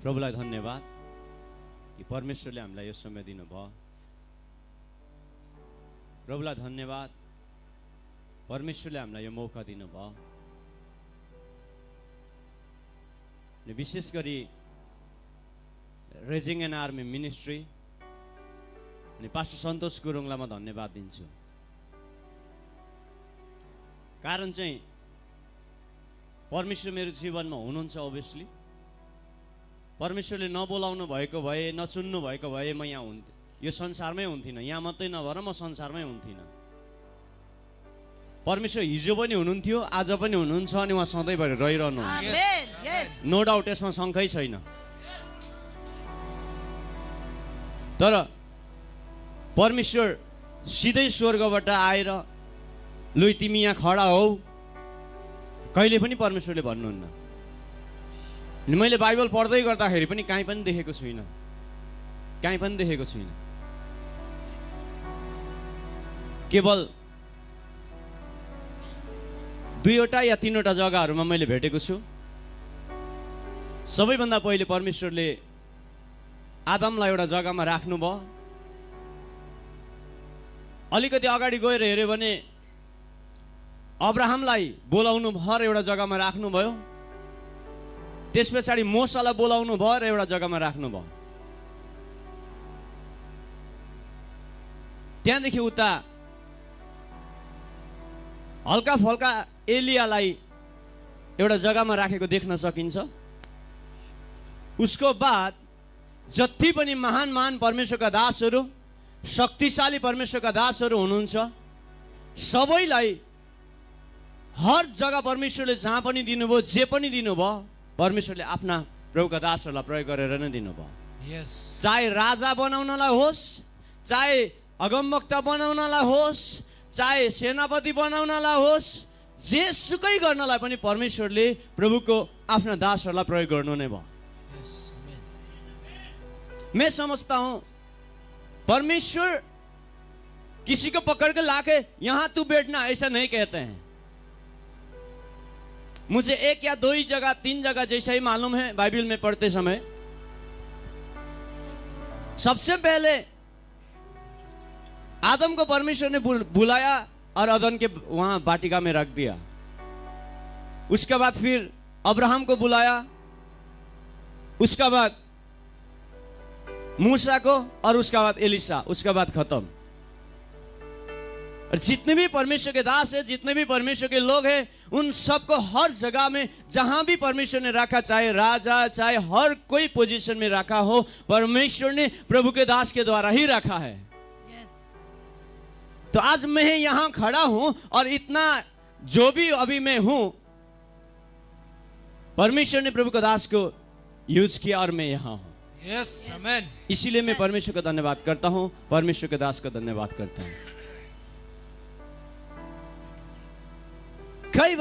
प्रभुलाई धन्यवाद कि परमेश्वरले हामीलाई यो समय दिनुभयो। प्रभुलाई धन्यवाद परमेश्वरले हामीलाई यो मौका दिनुभयो। अनि विशेष गरी रेजिङ एन आर्मी मिनिस्ट्री अनि पास्टर सन्तोष गुरुङलाई म धन्यवाद दिन्छु। कारण चाहिँ परमेश्वर मेरो जीवनमा हुनुहुन्छ। ओभियसली परमेश्वरले नबोलाउनु भएको भए नचुन्नु भएको भए म यहाँ हुन्थेँ, यो संसारमै हुन्थिनँ। यहाँ मात्रै नभएर म संसारमै हुन्थिनँ। परमेश्वर हिजो पनि हुनुहुन्थ्यो, आज पनि हुनुहुन्छ अनि उहाँ सधैँभरि रहिरहनु हुन्छ। नो डाउट, यसमा शङ्कै छैन। तर परमेश्वर सिधै स्वर्गबाट आएर लु तिमी यहाँ खडा हौ कहिले पनि परमेश्वरले भन्नुहुन्न। मैले बाइबल पढ्दै गर्दाखेरि पनि कहीँ पनि देखेको छुइनँ, कहीँ पनि देखेको छुइनँ। केवल 2 या 3 जग्गाहरूमा मैले भेटेको छु। सबैभन्दा पहिले परमेश्वरले आदमलाई एउटा जग्गामा राख्नुभयो। अलिकति अगाडि गएर हेऱ्यो भने अब्राहमलाई बोलाउनु भएर एउटा जग्गामा राख्नुभयो। त्यस पछाडि मोसालाई बोलाउनु भएर एउटा जग्गामा राख्नुभयो। त्यहाँदेखि उता हल्का फल्का एलियालाई एउटा जग्गामा राखेको देख्न सकिन्छ। उसको बाद जति पनि महान महान परमेश्वरका दासहरू, शक्तिशाली परमेश्वरका दासहरू हुनुहुन्छ, सबैलाई हर जग्गा परमेश्वरले जहाँ पनि दिनुभयो, जे पनि दिनुभयो, परमेश्वरले आफ्ना प्रभुका दासहरूलाई प्रयोग गरेर नै दिनुभयो। चाहे राजा बनाउनलाई होस्, चाहे अगमवक्ता बनाउनलाई होस्, चाहे सेनापति बनाउनलाई होस्, जेसुकै गर्नलाई पनि परमेश्वरले प्रभुको आफ्ना दासहरूलाई प्रयोग गर्नु नै भयो। मैं समझता हूं परमेश्वर किसी को पकड़ के लाके यहां तू बैठना ऐसा नहीं कहते हैं। मुझे 1 या 2 ही जगह 3 जगह जैसा ही मालूम है बाइबल में पढ़ते समय। सबसे पहले आदम को परमेश्वर ने बुलाया और अदन के वहां वाटिका में रख दिया। उसके बाद फिर अब्राहम को बुलाया, उसका बाद मूसा को, और उसका बाद एलिशा, उसका बाद खत्म। और जितने भी परमेश्वर के दास है, जितने भी परमेश्वर के लोग हैं, उन सबको हर जगह में जहां भी परमेश्वर ने रखा, चाहे राजा, चाहे हर कोई पोजीशन में रखा हो, परमेश्वर ने प्रभु के दास के द्वारा ही रखा है। तो आज मैं यहां खड़ा हूं और इतना जो भी अभी मैं हूं, परमेश्वर ने प्रभु के दास को यूज किया और मैं यहां हूं। आमेन। इसीलिए मैं परमेश्वर का धन्यवाद करता हूं, परमेश्वर के दास का धन्यवाद करता हूं। कई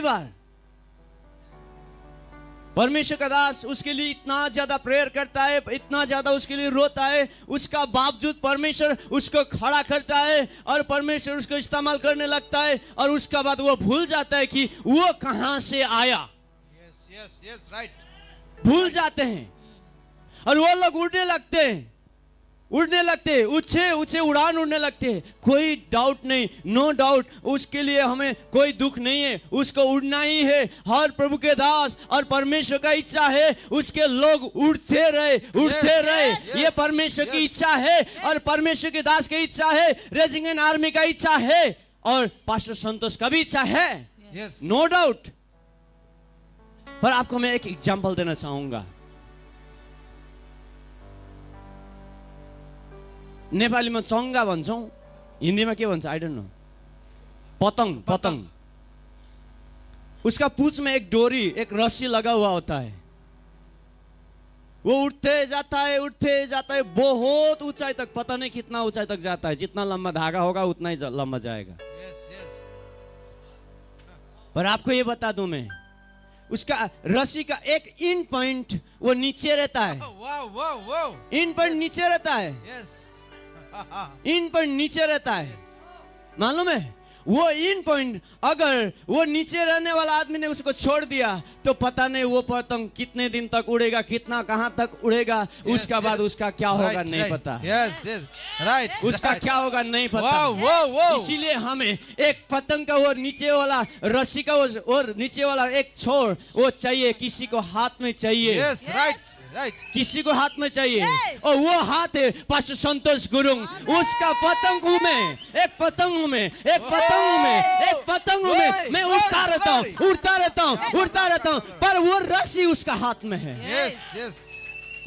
बार परमेश्वर का दास उसके लिए इतना ज्यादा प्रेयर करता है, इतना ज्यादा उसके लिए रोता है, उसका बावजूद परमेश्वर उसको खड़ा करता है और परमेश्वर उसको इस्तेमाल करने लगता है, और उसका बाद वो भूल जाता है कि वो कहां से आया। Yes right. भूल जाते हैं और वो लोग उड़ने लगते, ऊंचे उड़ान उड़ने लगते हैं। कोई डाउट नहीं, नो डाउट, उसके लिए हमें कोई दुख नहीं है, उसको उड़ना ही है। हर प्रभु के दास और परमेश्वर का इच्छा है उसके लोग उड़ते रहे। ये परमेश्वर की इच्छा है और परमेश्वर के दास की इच्छा है, रेजिंग एन आर्मी का इच्छा है और पास्टर संतोष का भी इच्छा है, नो डाउट। पर आपको मैं एक एग्जाम्पल देना चाहूंगा। नेपाली में चंगा भन्छौं, हिंदी में के भन्छ आई डोंट नो, पतंग। उसका पूंछ में एक डोरी, एक रस्सी लगा हुआ होता है। वो उठते जाता है बहुत ऊंचाई तक, पता नहीं कितना ऊंचाई तक जाता है। जितना लंबा धागा होगा उतना ही लंबा जाएगा। पर आपको ये बता दूं मैं, उसका रस्सी का एक इन पॉइंट वो नीचे रहता है। इन पॉइंट नीचे रहता है, इन पर नीचे रहता है, मालूम है। वो इन पॉइंट अगर वो नीचे रहने वाला आदमी ने उसको छोड़ दिया तो पता नहीं वो पतंग कितने दिन तक उड़ेगा, कितना कहाँ तक उड़ेगा, उसका बाद उसका क्या होगा नहीं पता। Yes, yes, right. उसका क्या होगा नहीं पता। Wow, wow, wow. इसीलिए हमें एक पतंग का वो नीचे वाला रस्सी का वो और नीचे वाला एक छोर वो चाहिए, किसी को हाथ में चाहिए। Yes, right, right. किसी को हाथ में चाहिए। Yes. और वो हाथ है पास्टर संतोष गुरुङ। उसका पतंग हूँ मैं, एक पतंग हूँ मैं, एक पतंग हूँ मैं, एक पतंग हूँ मैं उड़ता रहता हूँ, उड़ता रहता हूँ, उड़ता रहता हूँ, पर वो रस्सी उसका हाथ में है। Yes, yes.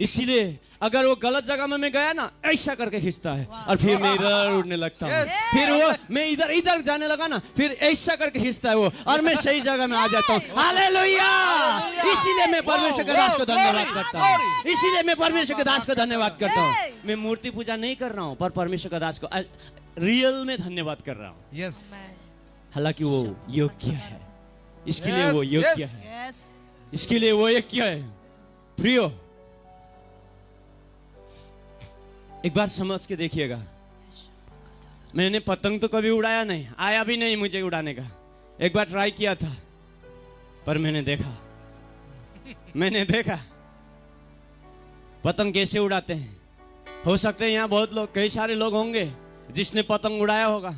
इसीलिए अगर वो गलत जगह में मैं गया ना, ऐसा करके खींचता है और फिर मैं इधर उड़ने लगता हूँ। Yes. फिर वो मैं इधर इधर जाने लगा ना, फिर ऐसा करके खींचता है वो और मैं सही जगह में आ जाता हूँ। हालेलुया! इसीलिए मैं परमेश्वर के दास को धन्यवाद करता हूँ। इसीलिए मैं परमेश्वर के दास को धन्यवाद करता हूँ। मैं मूर्ति पूजा नहीं कर रहा हूँ, पर परमेश्वर के दास को रियल में धन्यवाद कर रहा हूँ। Yes. हालांकि वो योग्य है, इसके लिए Yes, वो योग्य yes. है, Yes. इसके लिए वो योग्य है। प्रियो, एक बार समझ के देखिएगा, मैंने पतंग तो कभी उड़ाया नहीं, आया भी नहीं मुझे उड़ाने का। एक बार ट्राई किया था, पर मैंने देखा पतंग कैसे उड़ाते हैं। हो सकते हैं यहाँ बहुत लोग, कई सारे लोग होंगे जिसने पतंग उड़ाया होगा,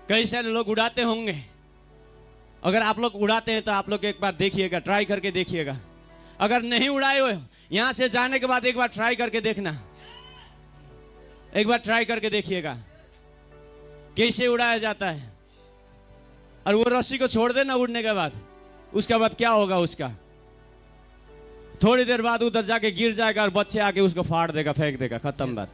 कई सारे लोग उड़ाते होंगे। अगर आप लोग उड़ाते हैं तो आप लोग एक बार देखिएगा, ट्राई करके देखिएगा। अगर नहीं उड़ाए हो, यहाँ से जाने के बाद एक बार ट्राई करके देखना, एक बार ट्राई करके देखिएगा कैसे उड़ाया जाता है। और वो रस्सी को छोड़ देना उड़ने के बाद, उसके बाद क्या होगा, उसका थोड़ी देर बाद उधर जाके गिर जाएगा और बच्चे आके उसको फाड़ देगा, फेंक देगा, खत्म बात।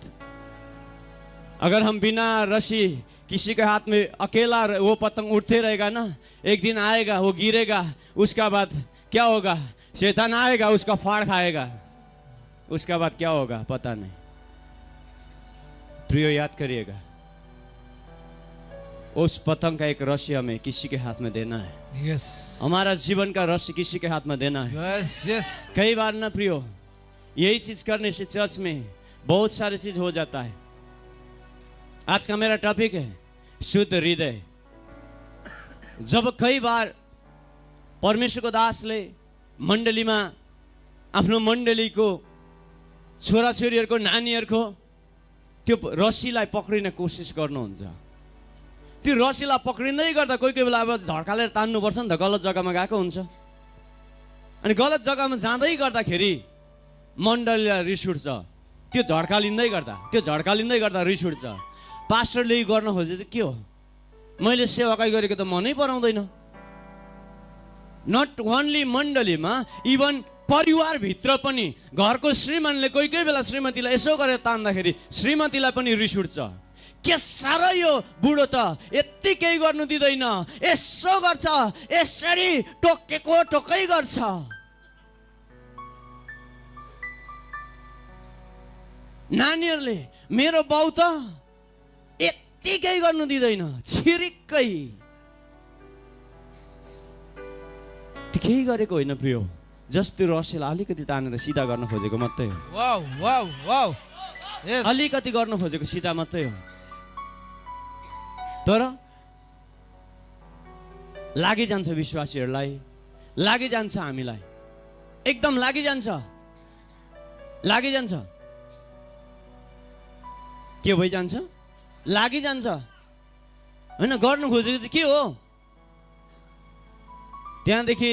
अगर हम बिना रस्सी किसी के हाथ में अकेला वो पतंग उड़ते रहेगा ना, एक दिन आएगा वो गिरेगा, उसका बाद क्या होगा, शैतान आएगा उसका फाड़ खाएगा, उसका बाद क्या होगा पता नहीं। प्रियो, याद करिएगा, उस पतंग का एक रस्सी हमें किसी के हाथ में देना है। Yes. हमारा जीवन का रस्सी किसी के हाथ में देना है। Yes, yes. कई बार ना प्रियो, यही चीज करने से चर्च में बहुत सारी चीज हो जाता है। आज का मेरा टॉपिक है शुद्ध हृदय। जब कई बार परमेश्वरको दासले मण्डलीमा आफ्नो मण्डलीको छोराछोरीहरूको नानीहरूको त्यो रस्सीलाई पक्रिने कोसिस गर्नुहुन्छ। त्यो रस्सीलाई पक्रिँदै गर्दा कोही कोही बेला अब झड्कालेर तान्नुपर्छ नि त, गलत जग्गामा गएको हुन्छ। अनि गलत जग्गामा जाँदै गर्दाखेरि मण्डलीलाई रिस उठ्छ, त्यो झड्कालिँदै गर्दा रिस उठ्छ। पास्टरले गर्न खोजे चाहिँ के हो, मैले सेवाकाई गरेको त मनै पराउँदैन। नट ओन्ली मण्डलीमा, इभन परिवारभित्र पनि घरको श्रीमानले कोही कोही बेला श्रीमतीलाई यसो गरेर तान्दाखेरि श्रीमतीलाई पनि रिस उठ्छ। के साह्रो यो बुढो त यति केही गर्नु दिँदैन, यसो गर्छ, यसरी टोकेको टोकै गर्छ। नानीहरूले मेरो बाउ त यति केही गर्नु दिँदैन, छिरिक्कै। केही गरेको होइन प्रियो, जस्ट त्यो रस्सीलाई अलिकति तानेर सिधा गर्न खोजेको मात्रै हो। Wow, wow, wow. Yes. अलिकति गर्न खोजेको सिधा मात्रै हो। तर लागिजान्छ विश्वासीहरूलाई, लागिजान्छ हामीलाई, एकदम लागिजान्छ। के भइजान्छ, लागिजान्छ होइन। गर्नु खोजेको चाहिँ के हो, त्यहाँदेखि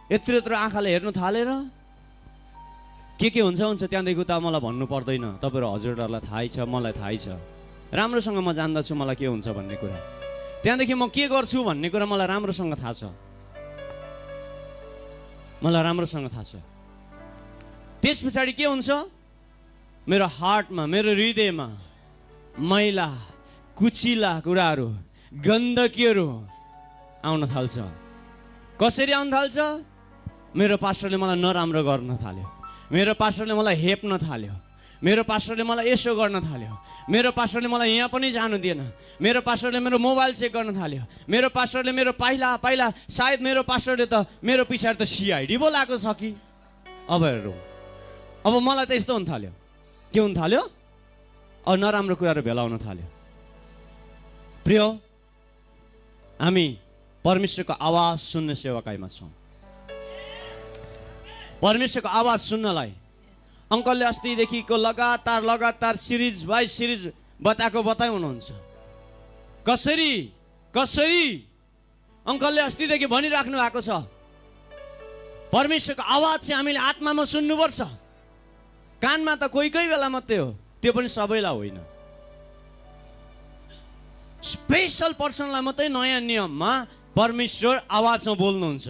यत्रो यत्रो आँखाले हेर्नु थालेर के हुन्छ त्यहाँदेखि त मलाई भन्नु पर्दैन, तपाईँहरू हजुरहरूलाई थाहै छ, मलाई थाहै छ, राम्रोसँग म जान्दछु मलाई के हुन्छ भन्ने कुरा। त्यहाँदेखि म के गर्छु भन्ने कुरा मलाई राम्रोसँग थाहा छ, मलाई राम्रोसँग थाहा छ। त्यस पछाडि के हुन्छ, मेरो हार्टमा, मेरो हृदयमा मैला कुचिला कुराहरू, गन्दगीहरू आउन थाल्छ। कसरी आउन थाल्छ, मेरो पास्टरले मलाई नराम्रो गर्न थाल्यो, मेरो पास्टरले मलाई हेप्न थाल्यो, मेरो पास्टरले मलाई यसो गर्न थाल्यो, मेरो पास्टरले मलाई यहाँ पनि जानु दिएन, मेरो पास्टरले मेरो मोबाइल चेक गर्न थाल्यो, मेरो पास्टरले मेरो पहिला सायद मेरो पास्टरले त मेरो पछाडि त CID बोलाएको छ कि। अब हेरौँ, अब मलाई त यस्तो हुन थाल्यो, के हुन थाल्यो, अब नराम्रो कुराहरू भेलाउन थाल्यो। प्रिय, हामी परमेश्वरको आवाज सुन्ने सेवाकाईमा छौँ। परमेश्वरको आवाज सुन्नलाई अङ्कलले अस्तिदेखिको लगातार सिरिज बाई सिरिज बताइ हुनुहुन्छ। कसरी अङ्कलले अस्तिदेखि भनिराख्नु भएको छ, परमेश्वरको आवाज चाहिँ हामीले आत्मामा सुन्नुपर्छ। कानमा त कोही बेला मात्रै हो, त्यो पनि सबैलाई होइन। स्पेशल पर्सनलाई मात्रै नयाँ नियममा परमेश्वर आवाजमा बोल्नुहुन्छ।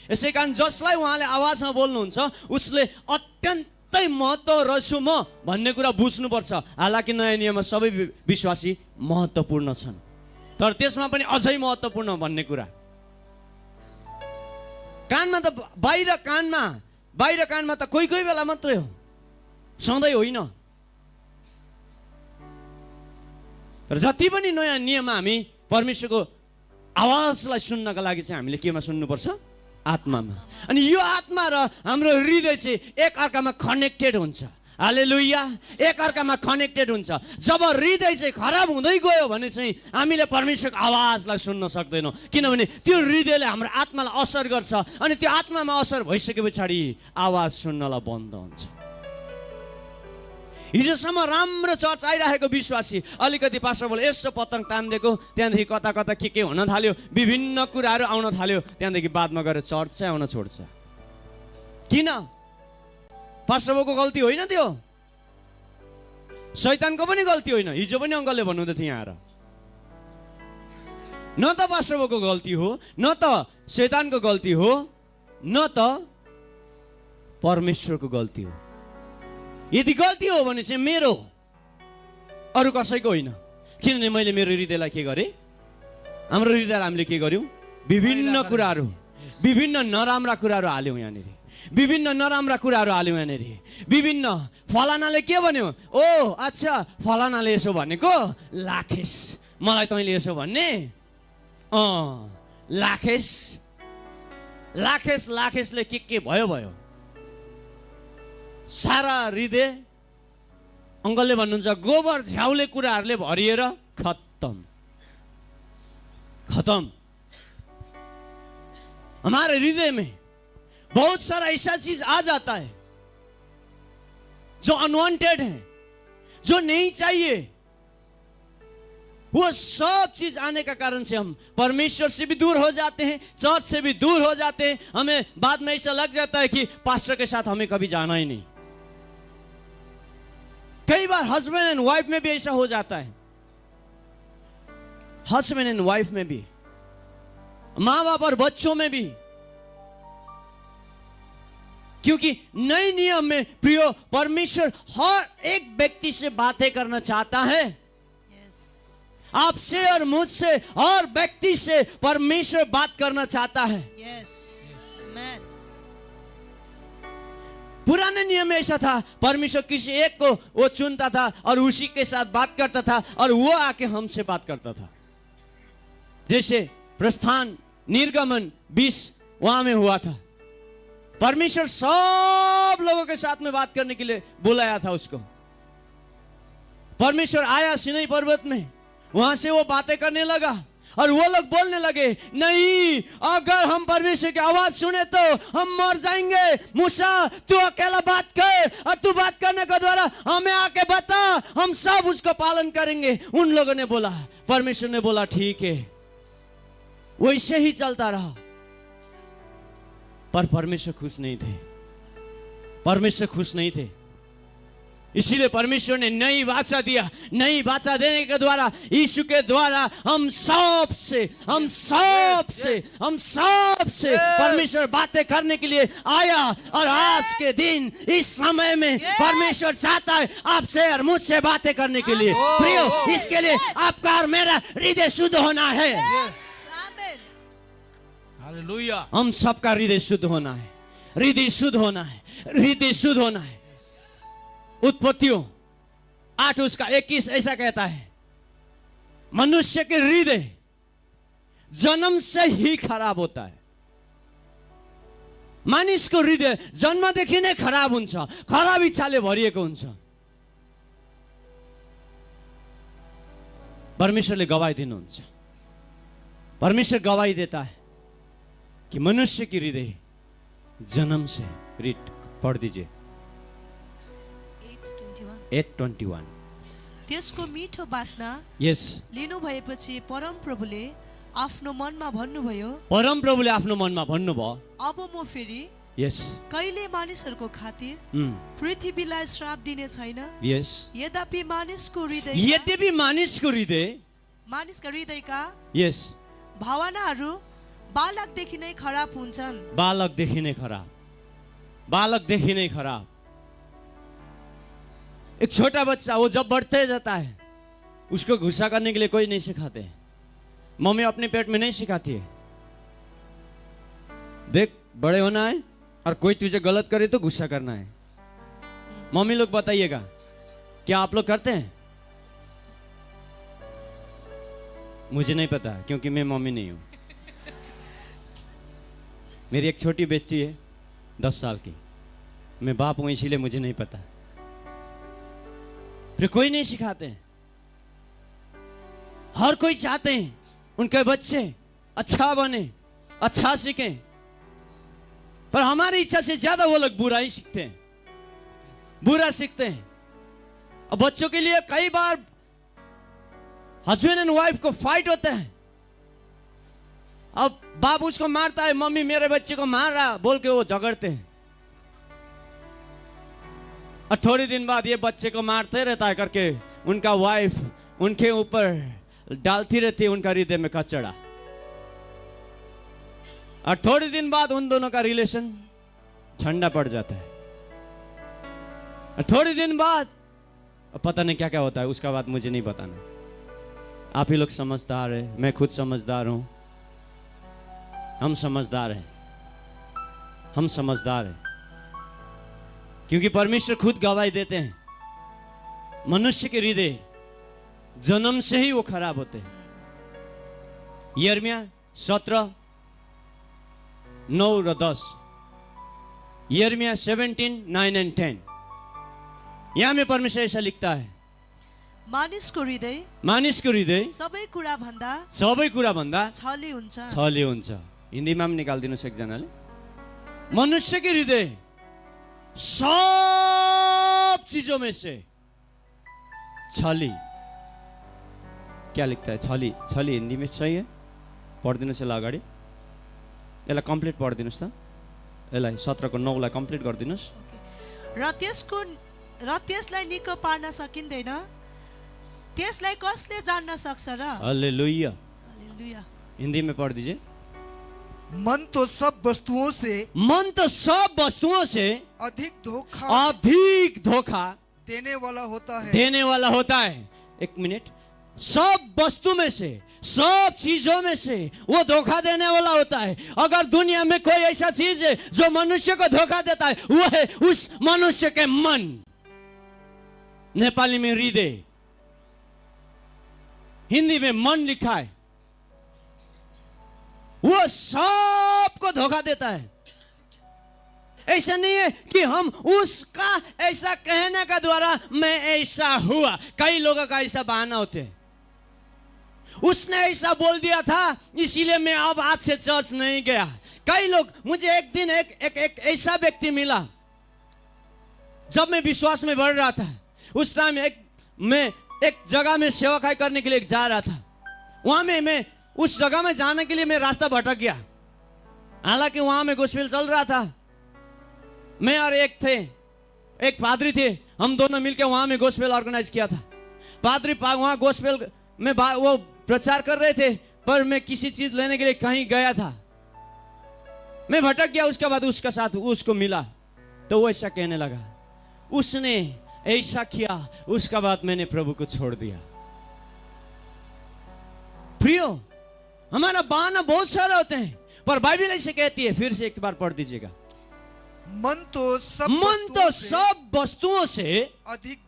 यसै कारण जसलाई उहाँले आवाजमा बोल्नुहुन्छ उसले अत्यन्तै महत्त्व रहेछु म भन्ने कुरा बुझ्नुपर्छ। हालाकि नयाँ नियममा सबै विश्वासी महत्त्वपूर्ण छन्, तर त्यसमा पनि अझै महत्त्वपूर्ण भन्ने कुरा। कानमा त बाहिर कानमा त कोही बेला मात्रै हो, सधैँ होइन। तर जति पनि नयाँ नियममा हामी परमेश्वरको आवाजलाई सुन्नका लागि चाहिँ हामीले केमा सुन्नुपर्छ? आत्मामा। अनि यो आत्मा र हाम्रो हृदय चाहिँ एक अर्कामा कनेक्टेड हुन्छ। हालेलुया, एक अर्कामा कनेक्टेड हुन्छ। जब हृदय चाहिँ खराब हुँदै गयो भने चाहिँ हामीले परमेश्वरको आवाजलाई सुन्न सक्दैनौँ, किनभने त्यो हृदयले हाम्रो आत्मालाई असर गर्छ। अनि त्यो आत्मामा असर भइसके पछाडि आवाज सुन्नलाई बन्द हुन्छ। हिजोसम्म राम्रो चर्च आइरहेको विश्वासी अलिकति पास्टर बोले यसो पतङ तानिदिएको, त्यहाँदेखि कता के हुन थाल्यो, विभिन्न कुराहरू आउन थाल्यो, त्यहाँदेखि बादमा गएर चर्च चाहिँ आउन छोड्छ। किन? पास्टर बाबुको गल्ती होइन, त्यो शैतानको पनि गल्ती होइन। हिजो पनि अङ्कलले भन्नुहुँदै थियो यहाँ आएर, न त पास्टर बाबुको गल्ती हो, न त शैतानको गल्ती हो, न त परमेश्वरको गल्ती हो। यदि गल्ती हो भने चाहिँ मेरो, अरू कसैको होइन। किनभने मैले मेरो हृदयलाई के गरेँ? हाम्रो हृदयलाई हामीले के गर्यौँ? विभिन्न कुराहरू, विभिन्न नराम्रा कुराहरू हाल्यौँ यहाँनिर, विभिन्न नराम्रा कुराहरू हाल्यौँ यहाँनिर। विभिन्न फलानाले के भन्यो? ओ अच्छा, फलानाले यसो भनेको, लाखेस मलाई तैँले यसो भन्ने, लाखेसले के भयो। सारा हृदय अङ्कलले भन्नुहुन्छ गोबर झ्याउले कुराहरूले भरिएर खत्म। हमारे हृदय में बहुत सारा ऐसा चीज आ जाता है जो अनवांटेड है, जो नहीं चाहिए। वो सब चीज आने का कारण से हम परमेश्वर से भी दूर हो जाते हैं, चर्च से भी दूर हो जाते हैं। हमें बाद में ऐसा लग जाता है कि पास्टर के साथ हमें कभी जाना ही नहीं। कई बार हस्बैंड एंड वाइफ में भी ऐसा हो जाता है, हस्बैंड एंड वाइफ में भी, माँ बाप और बच्चों में भी। क्योंकि नए नियम में प्रियो परमेश्वर हर एक व्यक्ति से बातें करना चाहता है। आपसे और मुझसे हर व्यक्ति से परमेश्वर बात करना चाहता है। पुराने नियम में ऐसा था, परमेश्वर किसी एक को वो चुनता था और उसी के साथ बात करता था और वो आके हमसे बात करता था। जैसे प्रस्थान निर्गमन 20 वहां में हुआ था। परमेश्वर सब लोगों के साथ में बात करने के लिए बुलाया था उसको। परमेश्वर आया सिनाई पर्वत में, वहां से वो बातें करने लगा और वो लोग बोलने लगे, नहीं, अगर हम परमेश्वर की आवाज सुने तो हम मर जाएंगे। मूसा तू अकेला बात कर और तू बात करने के द्वारा हमें आके बता, हम सब उसको पालन करेंगे। उन लोगों ने बोला, परमेश्वर ने बोला ठीक है, वैसे ही चलता रहा। पर परमेश्वर खुश नहीं थे, परमेश्वर खुश नहीं थे। इसीलिए परमेश्वर ने नई वाचा दिया। नई वाचा देने के द्वारा, यीशु के द्वारा हम सब से परमेश्वर बातें करने के लिए आया। और आज के दिन इस समय में परमेश्वर चाहता है आपसे और मुझसे बातें करने के लिए। प्रियो, इसके लिए आपका और मेरा हृदय शुद्ध होना है। हालेलुया। हम सबका हृदय शुद्ध होना है, हृदय शुद्ध होना है, हृदय शुद्ध होना है। उत्पत्तियों 8 उसका 21 ऐसा कहता है, मनुष्य के हृदय जन्म से ही खराब होता है। मानिसको हृदय जन्मदेखि नै खराब हुन्छ, खराब इच्छाले भरिएको हुन्छ। परमेश्वरले गवाई दिनुहुन्छ, परमेश्वर गवाही देता है कि मनुष्य की हृदय जन्म से, रीड पढ़ दीजिए 8:21। त्यसको मिठो बास्ना यस, लिनु भएपछि परम प्रभुले आफ्नो मनमा भन्नुभयो, परम प्रभुले आफ्नो मनमा भन्नुभयो, अब म फेरि यस, कहिले मानिसहरूको खातिर पृथ्वीलाई श्राप दिने छैन। यस, यद्यपि मानिसका हृदयका यस, भावनाहरू बालकदेखि नै खराब हुन्छन्। बालकदेखि नै खराब। एक छोटा बच्चा वो जब बढ़ते जाता है उसको गुस्सा करने के लिए कोई नहीं सिखाते। मम्मी अपने पेट में नहीं सिखाती है, देख बड़े होना है और कोई तुझे गलत करे तो गुस्सा करना है। मम्मी लोग बताइएगा, क्या आप लोग करते हैं? मुझे नहीं पता क्योंकि मैं मम्मी नहीं हूं। मेरी एक छोटी बेटी है 10 साल की, मैं बाप हूं इसीलिए मुझे नहीं पता। फिर कोई नहीं सिखाते हैं। हर कोई चाहते हैं उनके बच्चे अच्छा बने, अच्छा सीखें, पर हमारी इच्छा से ज्यादा वो लोग बुरा ही सीखते हैं, बुरा सीखते हैं। अब बच्चों के लिए कई बार हस्बैंड एंड वाइफ को फाइट होता है। अब बाप उसको मारता है, मम्मी मेरे बच्चे को मार रहा बोल के वो झगड़ते हैं, और थोड़ी दिन बाद ये बच्चे को मारते रहता है करके उनका वाइफ उनके ऊपर डालती रहती है उनका हृदय में कचड़ा, और थोड़ी दिन बाद उन दोनों का रिलेशन ठंडा पड़ जाता है। और थोड़ी दिन बाद पता नहीं क्या क्या होता है, उसका बाद मुझे नहीं बताना। आप ही लोग समझदार है, मैं खुद समझदार हूं, हम समझदार हैं, हम समझदार हैं, क्योंकि परमेश्वर खुद गवाही देते हैं मनुष्य के हृदय जन्म से ही वो खराब होते हैं। यिर्मयाह 17:9-10, यिर्मयाह 17:9-10, यहां में परमेश्वर ऐसा लिखता है, मानिसको हृदय सबै कुरा भन्दा छली हुन्छ। हिन्दीमा पनि निकालिदिनुहोस् एकजनाले। मनुष्य के हृदय सब चीजों में से छली, क्या लिखता है? छली हिंदी में सही है? पढिदिनुहोस् यसलाई अगाडि, यसलाई कम्प्लिट पढिदिनुहोस् त, यसलाई 17:9 कम्प्लिट गरिदिनुहोस्। र त्यसलाई निको पार्न सकिँदैन, त्यसलाई कसले जान्न सक्छ र? हालेलुया। हालेलुया। हिंदी में पढ़ दीजिए। मन तो सब वस्तुओं से अधिक धोखा देने वाला होता है। एक मिनट, सब वस्तु में से, सब चीजों में से वो धोखा देने वाला होता है। अगर दुनिया में कोई ऐसा चीज है जो मनुष्य को धोखा देता है, वो है उस मनुष्य के मन। नेपाली में हृदय, हिंदी में मन लिखा है। वो सबको धोखा देता है। ऐसा नहीं है कि हम उसका ऐसा कहने का द्वारा मैं ऐसा हुआ। कई लोगों का ऐसा बहाना होते हैं, उसने ऐसा बोल दिया था इसीलिए मैं अब आज से चर्च नहीं गया। कई लोग, मुझे एक दिन एक ऐसा व्यक्ति मिला जब मैं विश्वास में बढ़ रहा था। उस टाइम मैं एक जगह में सेवकाई करने के लिए जा रहा था। वहां में मैं उस जगह में जाने के लिए मैं रास्ता भटक गया। हालांकि वहां में गोस्पेल चल रहा था। मैं और एक पादरी थे, हम दोनों मिलकर वहां में गोस्पेल ऑर्गेनाइज किया था। पादरी वहां गोस्पेल में वो प्रचार कर रहे थे, पर मैं किसी चीज लेने के लिए कहीं गया था, मैं भटक गया। उसके बाद उसका साथ उसको मिला तो वो ऐसा कहने लगा, उसने ऐसा किया, उसका बाद मैंने प्रभु को छोड़ दिया। प्रियो, हमारा बहाना बहुत सारे होते हैं, पर बाइबल ऐसे कहती है, फिर से एक बार पढ़ दीजिएगा, मन तो सब वस्तुओं से अधिक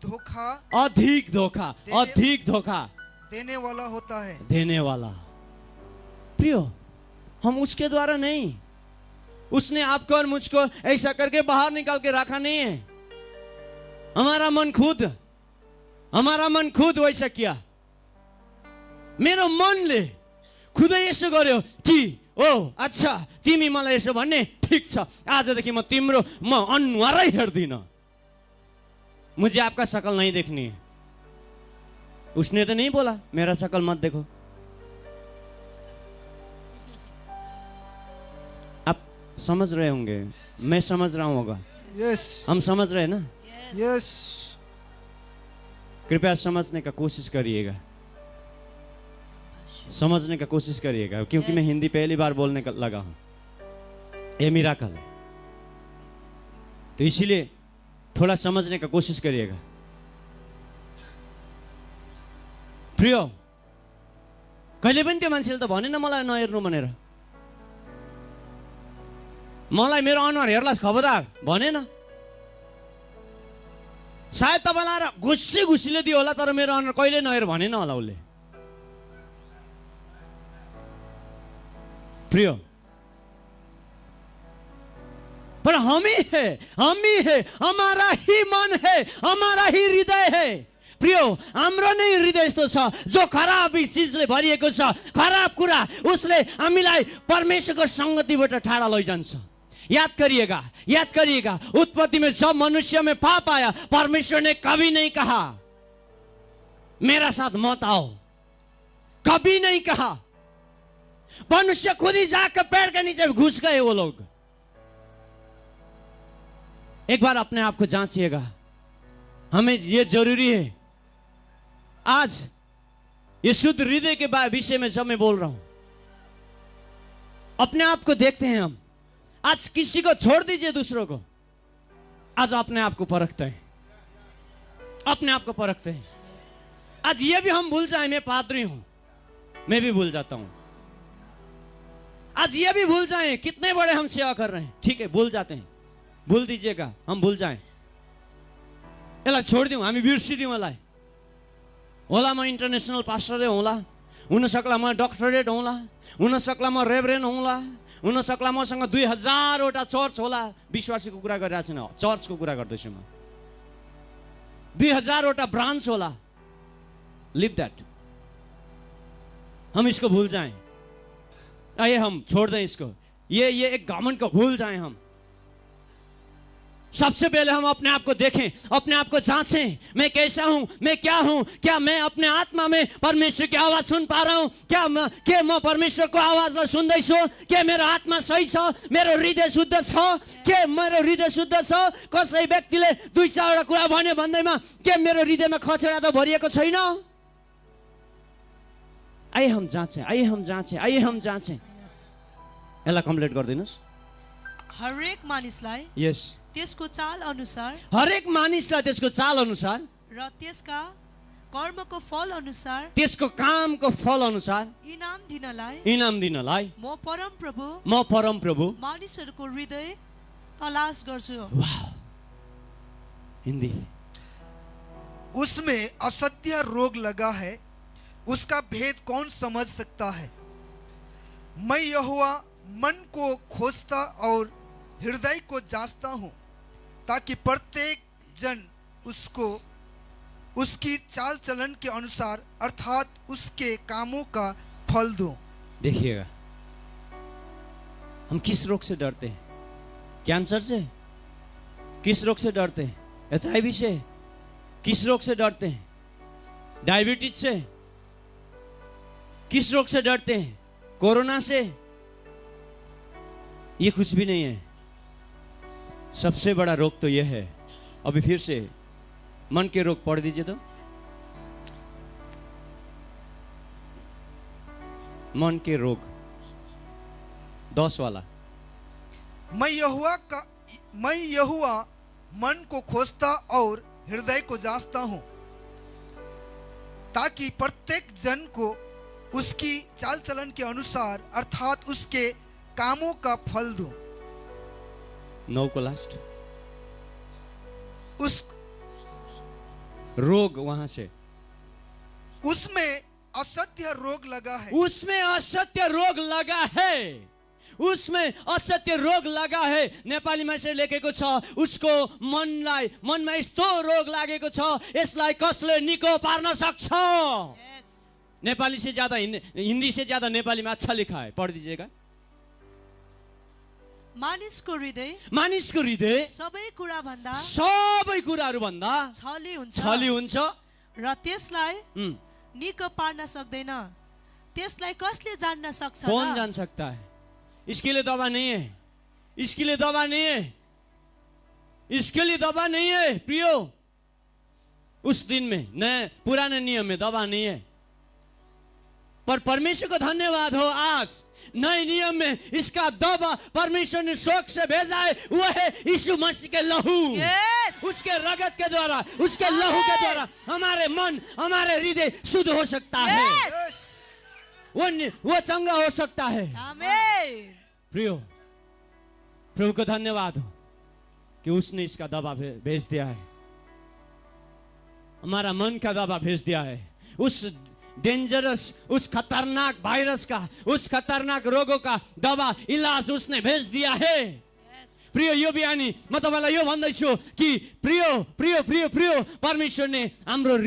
धोखा देने वाला होता है। देने वाला। प्रियो, हम उसके द्वारा नहीं, उसने आपको और मुझको ऐसा करके बाहर निकाल के रखा नहीं है। हमारा मन खुद वैसा किया। मेरो मनले खुदै यसो गर्यो कि ओ अच्छा तिमी मलाई यसो भन्ने ठिक छ, आजदेखि म तिम्रो अनुहारै हेर्दिनँ, मुझे आपका शकल नहीं देखनी है। उसने तो नहीं बोला मेरा शकल मत देखो। आप समझ रहे होंगे, मैं समझ रहा हूं होगा, Yes. हम समझ रहे हैं ना? Yes. कृपया समझने का कोशिश करिएगा, समझने का कोशिश करिएगा, क्योंकि मैं हिंदी पहली बार बोलने का लगा हूं, ये मिराकल है, तो इसीलिए थोड़ा समझने का कोशिश करिएगा। प्रिय, कहिले पनि त्यो मान्छेले त भनेन मलाई नहेर्नु भनेर, मलाई मेरो अनुहार हेर्लास् खबरदार भनेन। सायद तपाईँलाई आएर घुसी घुसीले दियो होला, तर मेरो अनुहार कहिले नहेर भनेन होला उसले। प्रिय, पर हम ही है, हमारा ही मन है, हमारा ही हृदय है। प्रियो, हाम्रो नै हृदय यस्तो छ जो खराब चिजले भरिएको छ, खराब कुरा उसले हामीलाई परमेश्वरको संगतिबाट टाढा लैजान्छ। याद करिएगा, उत्पत्ति में जब मनुष्य में पाप आया, परमेश्वर ने कभी नहीं कहा मेरा साथ मत आओ, कभी नहीं कहा। मनुष्य खुद ही जाकर पेड़ के नीचे घुस गए वो लोग। एक बार अपने आप को जांचिएगा, हमें ये जरूरी है। आज ये शुद्ध हृदय के विषय में जब मैं बोल रहा हूं, अपने आप को देखते हैं हम। आज किसी को छोड़ दीजिए, दूसरों को, आज अपने आप को परखते हैं, अपने आप को परखते हैं। आज ये भी हम भूल जाए मैं पादरी हूं, मैं भी भूल जाता हूं। आज ये भी भूल जाए कितने बड़े हम सेवा कर रहे हैं, ठीक है भूल जाते हैं, भूल दीजिएगा, हम भूल जाएं। यसलाई छोडिदिउँ, हामी बिर्सिदिउँ यसलाई। होला म इन्टरनेसनल पास्टरै होला, हुन सक्ला म डक्टरेट होला, हुन सक्ला म रेभरेन्ड होला, हुन सक्ला मसँग 2000 वटा चर्च होला। विश्वासीको कुरा गरिरहेको छैन, चर्चको कुरा गर्दैछु म। 2000 वटा ब्रान्च होला। लिव दैट, हम इसको भूल जाएं। आइए हम छोड़ दें इसको, ये एक घमंड को भूल जाएं हम। सबसे पहले हम अपने आप को देखें, अपने आप को जांचें, मैं कैसा हूं, मैं क्या हूं, क्या मैं अपने आत्मा में परमेश्वर की आवाज सुन पा रहा हूं, क्या म परमेश्वर को आवाजलाई सुन्दैछु, के मेरो आत्मा सही छ, मेरो हृदय शुद्ध छ, के मेरो हृदय शुद्ध छ। कसै व्यक्तिले 2-4 वटा कुरा भन्यो भन्दैमा के मेरो हृदयमा खचेडा त भरिएको छैन। आइए हम जाँचें। यसलाई कम्प्लिट गरिदिनुस्। हरेक मानिसलाई यस, त्यसको चाल अनुसार, हरेक मानिसलाई त्यसको चाल अनुसार र त्यसका कर्मको फल अनुसार, त्यसको कामको फल अनुसार इनाम दिनलाई म परम प्रभु मानिसहरूको हृदय तलास गर्छु। हिंदी। उसमें असत्य रोग लगा है, उसका भेद कौन समझ सकता है। मैं यहोवा मन को खोजता और हृदय को जांचता हूँ, ताकि प्रत्येक जन उसको उसकी चाल चलन के अनुसार अर्थात उसके कामों का फल दूं। देखिएगा, हम किस रोग से डरते हैं? कैंसर से? किस रोग से डरते हैं? HIV से? किस रोग से डरते हैं? डायबिटीज से? किस रोग से डरते हैं? कोरोना से? ये कुछ भी नहीं है। सबसे बड़ा रोग तो यह है। अभी फिर से मन के रोग पढ़ दीजिए तो। मन के रोग 10 वाला। मैं यहोवा मन को खोजता और हृदय को जांचता हूँ, ताकि प्रत्येक जन को उसकी चाल चलन के अनुसार अर्थात उसके कामों का फल दूं। 9 को लास्ट। उस रोग वहां से, उसमें असत्य रोग लगा है। उसमें असत्य रोग लगा है। उसमें असत्य रोग लगा है। नेपाली मान्छे लेखेको छ, उसको मनमा यस्तो रोग लागेको छ, यसलाई कसले निको पार्न सक्छ? नेपाली से ज्यादा हिंदी से ज्यादा नेपाली में अच्छा लिखा है, पढ़ दीजिएगा। मानिसको हृदय मानिसको हृदय सबै कुरा भन्दा सबै कुराहरू भन्दा छली हुन्छ छली हुन्छ र त्यसलाई हम्म, निको पार्न सक्दैन। त्यसलाई कसले जान्न सक्छ कौन र? जान सकता है? इसके लिए दवा नहीं है, इसके लिए दवा नहीं है, इसके लिए दवा नहीं है प्रियो। उस दिन में नए पुराने नियम में दवा नहीं है, पर परमेश्वर को धन्यवाद हो आज नए नियम में इसका दवा परमेश्वर ने स्वर्ग से भेजा है, वो है यीशु मसीह के लहू। Yes! उसके रगत के द्वारा, उसके लहू के द्वारा हमारे मन, हमारे हृदय शुद्ध हो सकता है, Yes! वो चंगा हो सकता है। आमेन। प्रियो, प्रभु को धन्यवाद हो कि उसने इसका दवा भेज दिया है, हमारा मन का दवा भेज दिया है। उस डेंजरस, उस खतरनाक वायरस का, उस खतरनाक रोगों का दवा इलाज उसने भेज दिया है। प्रियो, यो बिहानी म तपाईलाई यो भन्दैछु कि प्रियो प्रियो प्रियो प्रियो परमेश्वरले हाम्रो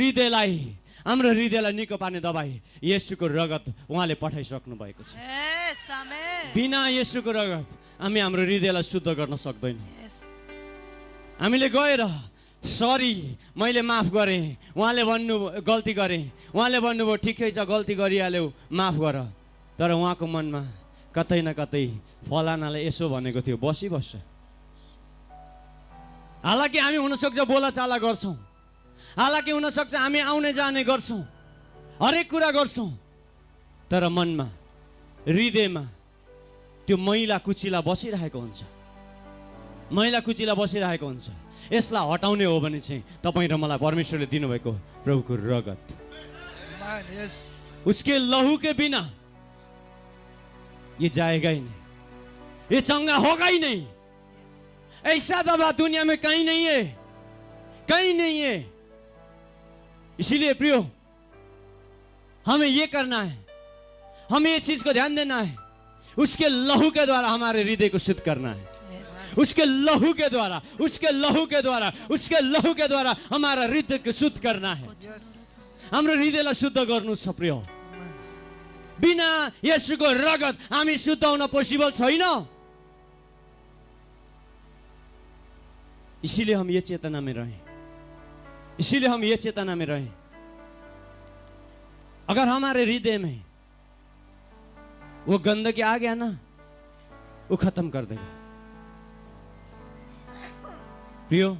हृदयलाई निको पार्ने दबाई येशूको रगत उहाँले पठाइसक्नु भएको छ। Yes, आमेन। बिना येशूको रगत हामी हाम्रो हृदयलाई शुद्ध गर्न सक्दैनौँ। Yes. हामीले गएर सरी मैले माफ गरेँ, उहाँले भन्नु गल्ती गरेँ, उहाँले भन्नुभयो ठिकै छ गल्ती गरिहाल्यौ माफ गर, तर उहाँको मनमा कतै न कतै फलानाले यसो भनेको थियो बसिबस्छ। हालाकि हामी हुनसक्छ बोलाचाला गर्छौँ, हालाकि हुनसक्छ हामी आउने जाने गर्छौँ, हरेक कुरा गर्छौँ, तर मनमा, हृदयमा त्यो मैला कुचिला बसिरहेको हुन्छ, मैला कुचिला बसिरहेको हुन्छ। यसलाई हटाउने हो भने चाहिँ तपाईँ र मलाई परमेश्वरले दिनुभएको प्रभुको रगत, Amen. Yes. उसके लहू के बिना ये जाएगा ही नहीं, ये चंगा होगा ही नहीं। ऐसा दवा दुनिया में कहीं नहीं है, कहीं नहीं है। इसीलिए प्रियो, हमें ये करना है, हमें ये चीज को ध्यान देना है, उसके लहू के द्वारा हमारे हृदय को शुद्ध करना है। Yes. उसके लहू के द्वारा, उसके लहू के द्वारा, उसके लहू के द्वारा हमारा हृदय को शुद्ध करना है। हाम्रो हृदयलाई शुद्ध गर्नु छ प्रियो। बिना येशूको रगत हामी शुद्ध हुन पोसिबल छैन। इसीलिए हम ये चेतना में रहें, इसीलिए हम ये चेतना में रहें। अगर हमारे हृदय में वो गंदगी आ गया ना, वो खत्म कर देगा। प्रियो,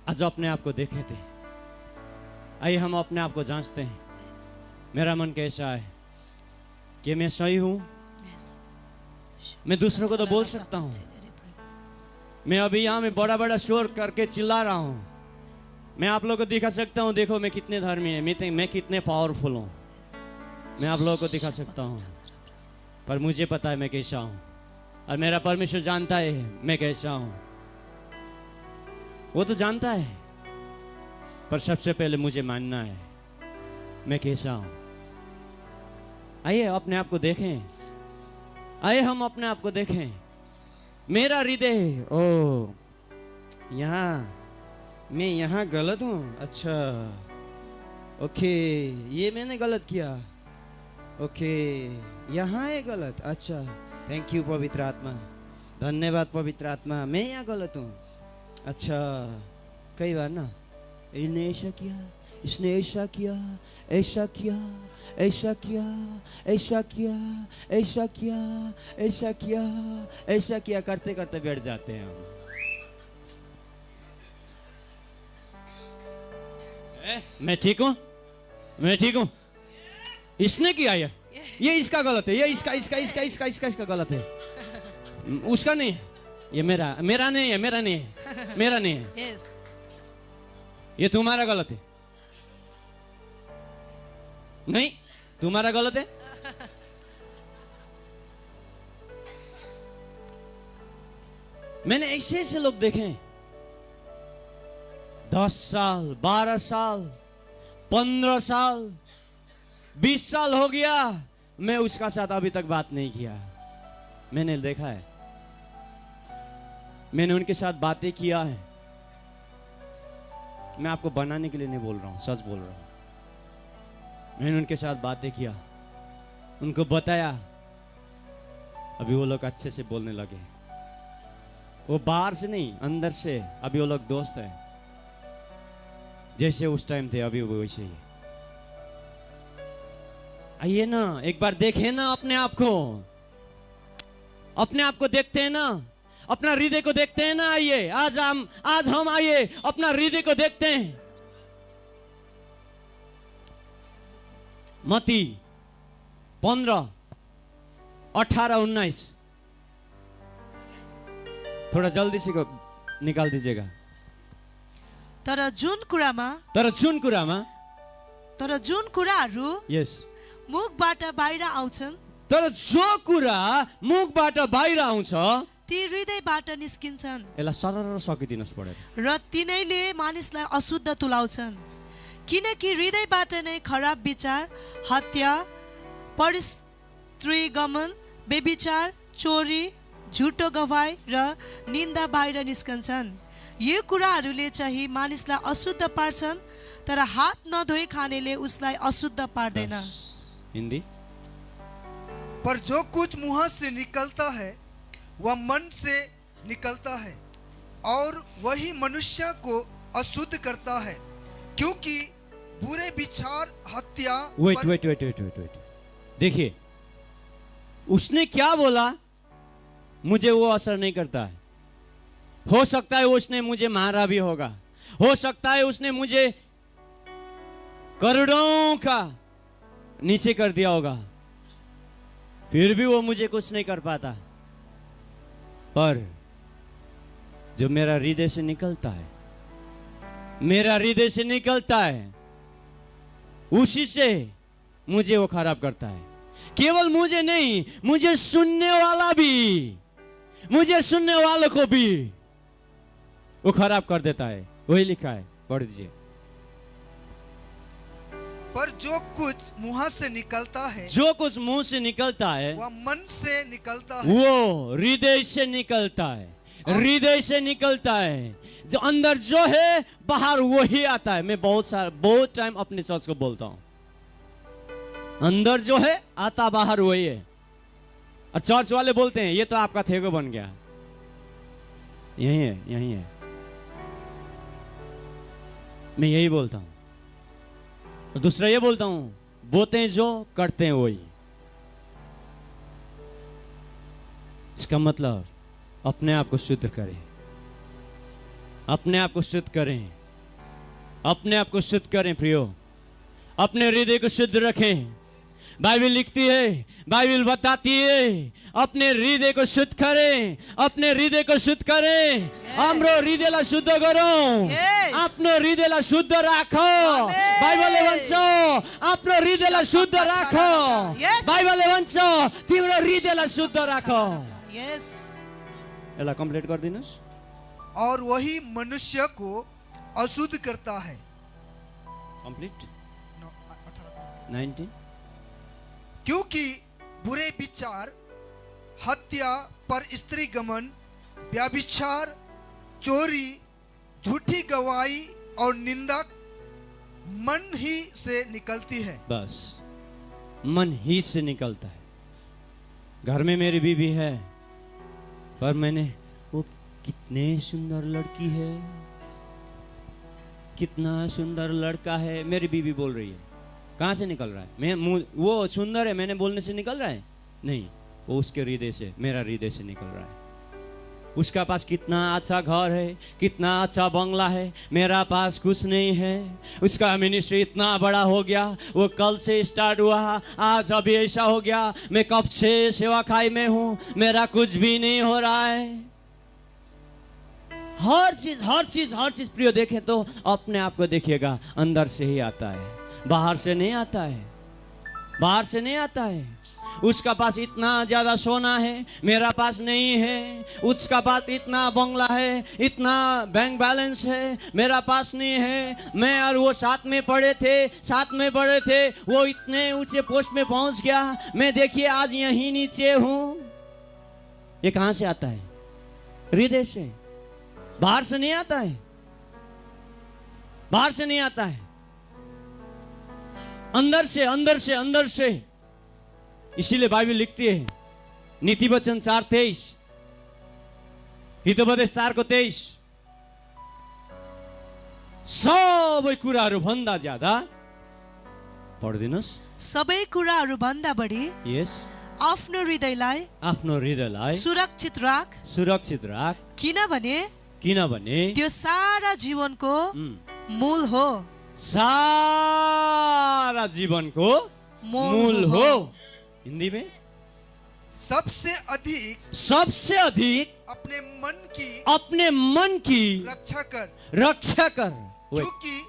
आज अपने आप को देखे थे, आइए हम अपने आप को जांचते हैं। मेरा मन कैसा है, कि मैं सही हूं? Yes. मैं दूसरों को तो बोल सकता हूं, मैं अभी यहाँ में बड़ा बड़ा शोर करके चिल्ला रहा हूं, मैं आप लोगों को दिखा सकता हूं, देखो मैं कितने धर्मी है, मैं कितने पावरफुल हूं, मैं आप लोगों को दिखा सकता हूं, पर मुझे पता है मैं कैसा हूं, और मेरा परमेश्वर जानता है मैं कैसा हूं। वो तो जानता है, पर सबसे पहले मुझे मानना है मैं कैसा हूं। आइए अपने आप को देखें, आइए हम अपने आप को देखें। मेरा हृदय, ओ मैं यहाँ गलत हूँ, अच्छा ओके, ये मैंने गलत किया, ओके यहाँ है गलत, अच्छा थैंक यू पवित्र आत्मा, धन्यवाद पवित्र आत्मा, मैं यहाँ गलत हूँ। अच्छा कई बार ना इन्हें ऐसा किया, इसने ऐसा किया, ऐसा किया, ऐसा किया, ऐसा किया, ऐसा किया, ऐसा किया, ऐसा किया, करते करते बैठ जाते हैं हम। मैं ठीक हूँ, मैं ठीक हूँ, इसने किया ये इसका गलत है, ये इसका गलत है, उसका नहीं है, ये मेरा नहीं है, मेरा नहीं है, मेरा नहीं है, Yes. ये तुम्हारा गलत है, नहीं तुम्हारा गलत है। मैंने ऐसे ऐसे लोग देखे हैं, 10 साल 12 साल 15 साल 20 साल हो गया, मैं उसका साथ अभी तक बात नहीं किया। मैंने देखा है, मैंने उनके साथ बातें किया है। मैं आपको बनाने के लिए नहीं बोल रहा हूं, सच बोल रहा हूं। मैंने उनके साथ बातें किया, उनको बताया, अभी वो लोग अच्छे से बोलने लगे। वो बाहर से नहीं, अंदर से अभी वो लोग दोस्त है। जैसे उस टाइम थे अभी वो वैसे ही। आइए ना, एक बार देखें ना अपने आप को, अपने आप को देखते हैं ना, अपना हृदय को देखते हैं ना। आइए आज हम आइए अपना हृदय को देखते हैं। मत्ती 15, 18, 19 थोड़ा जल्दी से निकाल दीजिएगा। तर जुन कुराहरू यस, मुखबाट बाहिर आउँछन् तर जो कुरा मुखबाट बाहिर आउँछ ती हृदयबाट निस्किन्छन् यसलाई सरर सकिदिनुहोस् पढेर। र तिनैले मानिसलाई अशुद्ध तुलाउँछन्, किनकि हृदयबाट नै खराब विचार, हत्या, परस्त्रीगमन, व्यभिचार, चोरी, झुटो गवाई र निन्दा बाहिर निस्कन्छन्। यो कुराहरूले चाहिँ मानिसलाई अशुद्ध पार्छन्, तर हात नधोई खानेले उसलाई अशुद्ध पार्दैन। हिंदी। पर जो कुछ मुंह से निकलता है वह मन से निकलता है और वही मनुष्य को अशुद्ध करता है, क्योंकि बुरे विचार, हत्या, वेट, देखिए उसने क्या बोला, मुझे वो असर नहीं करता है। हो सकता है उसने मुझे मारा भी होगा, हो सकता है उसने मुझे करोड़ों का नीचे कर दिया होगा, फिर भी वो मुझे कुछ नहीं कर पाता। पर जो मेरा हृदय से निकलता है, मेरा हृदय से निकलता है, उसी से मुझे वो खराब करता है। केवल मुझे नहीं, मुझे सुनने वाला भी, मुझे सुनने वालों को भी वो खराब कर देता है। वही लिखा है, पढ़ दीजिए। पर जो कुछ मुंह से निकलता है, जो कुछ मुंह से निकलता है वह मन से निकलता है, वो हृदय से निकलता है, हृदय से निकलता है। जो अंदर जो है बाहर वही आता है। मैं बहुत टाइम अपने चर्च को बोलता हूं, अंदर जो है आता बाहर वही है। और चर्च वाले बोलते हैं ये तो आपका थेगो बन गया, यही है, यही है। मैं यही बोलता हूं। और दूसरा ये बोलता हूं, बोते हैं जो करते हैं वही। इसका मतलब अपने आप को शुद्ध करें, अपने आप को शुद्ध करें, अपने आप को शुद्ध करें प्रियो, अपने हृदय को शुद्ध रखें। बाइबल लिखती है, बाइबल बताती है, अपने हृदय को शुद्ध करें, अपने हृदय को शुद्ध करें। हाम्रो हृदयलाई शुद्ध गरौँ, आफ्नो हृदयलाई शुद्ध राखौ। बाइबलले भन्छ आफ्नो हृदयलाई शुद्ध राखौ। बाइबलले भन्छ तिम्रो हृदयलाई शुद्ध राखौ। यस, यसलाई कम्प्लिट गरिदिनुस्। और वही मनुष्य को अशुद्ध करता है। कम्प्लिट 19। क्योंकि बुरे विचार, हत्या, परस्त्रीगमन, व्यभिचार, चोरी, झूठी गवाही और निंदा मन ही से निकलती है। बस मन ही से निकलता है। घर में मेरी बीवी है, पर मैंने वो कितने सुंदर लड़की है, कितना सुंदर लड़का है, मेरी बीवी बोल रही है। कहाँ से निकल रहा है? मैं वो सुंदर है मैंने बोलने से निकल रहा है? नहीं, वो उसके हृदय से, मेरा हृदय से निकल रहा है। उसका पास कितना अच्छा घर है, कितना अच्छा बंगला है, मेरा पास कुछ नहीं है। उसका मिनिस्ट्री इतना बड़ा हो गया, वो कल से स्टार्ट हुआ, आज अभी ऐसा हो गया, मैं कब से सेवा खाई में हूँ, मेरा कुछ भी नहीं हो रहा है। हर चीज प्रिय देखें तो अपने आप को देखिएगा, अंदर से ही आता है, बाहर से नहीं आता है, बाहर से नहीं आता है। उसका पास इतना ज्यादा सोना है, मेरा पास नहीं है। उसका पास इतना बंगला है, इतना बैंक बैलेंस है, मेरा पास नहीं है। मैं और वो साथ में पढ़े थे, वो इतने ऊंचे पोस्ट में पहुंच गया, मैं देखिए आज यहीं नीचे हूं। ये कहां से आता है? हृदय से, बाहर से नहीं आता है, बाहर से नहीं आता है। अंदर से। इसीलिए बाइबल लिखती है नीति वचन 4:23, हितोपदेश 4:23, सबै कुराहरू भन्दा ज्यादा पढिदिनुहोस्। सबै कुराहरू भन्दा बढी यस, आफ्नो हृदयलाई आफ्नो हृदयलाई सुरक्षित राख, सुरक्षित राख, किनभने त्यो सारा जीवनको मूल हो। सारा जीवनको मूल हो। हिंदी में सबसे अधिक अपने मन की रक्षा कर। क्योंकि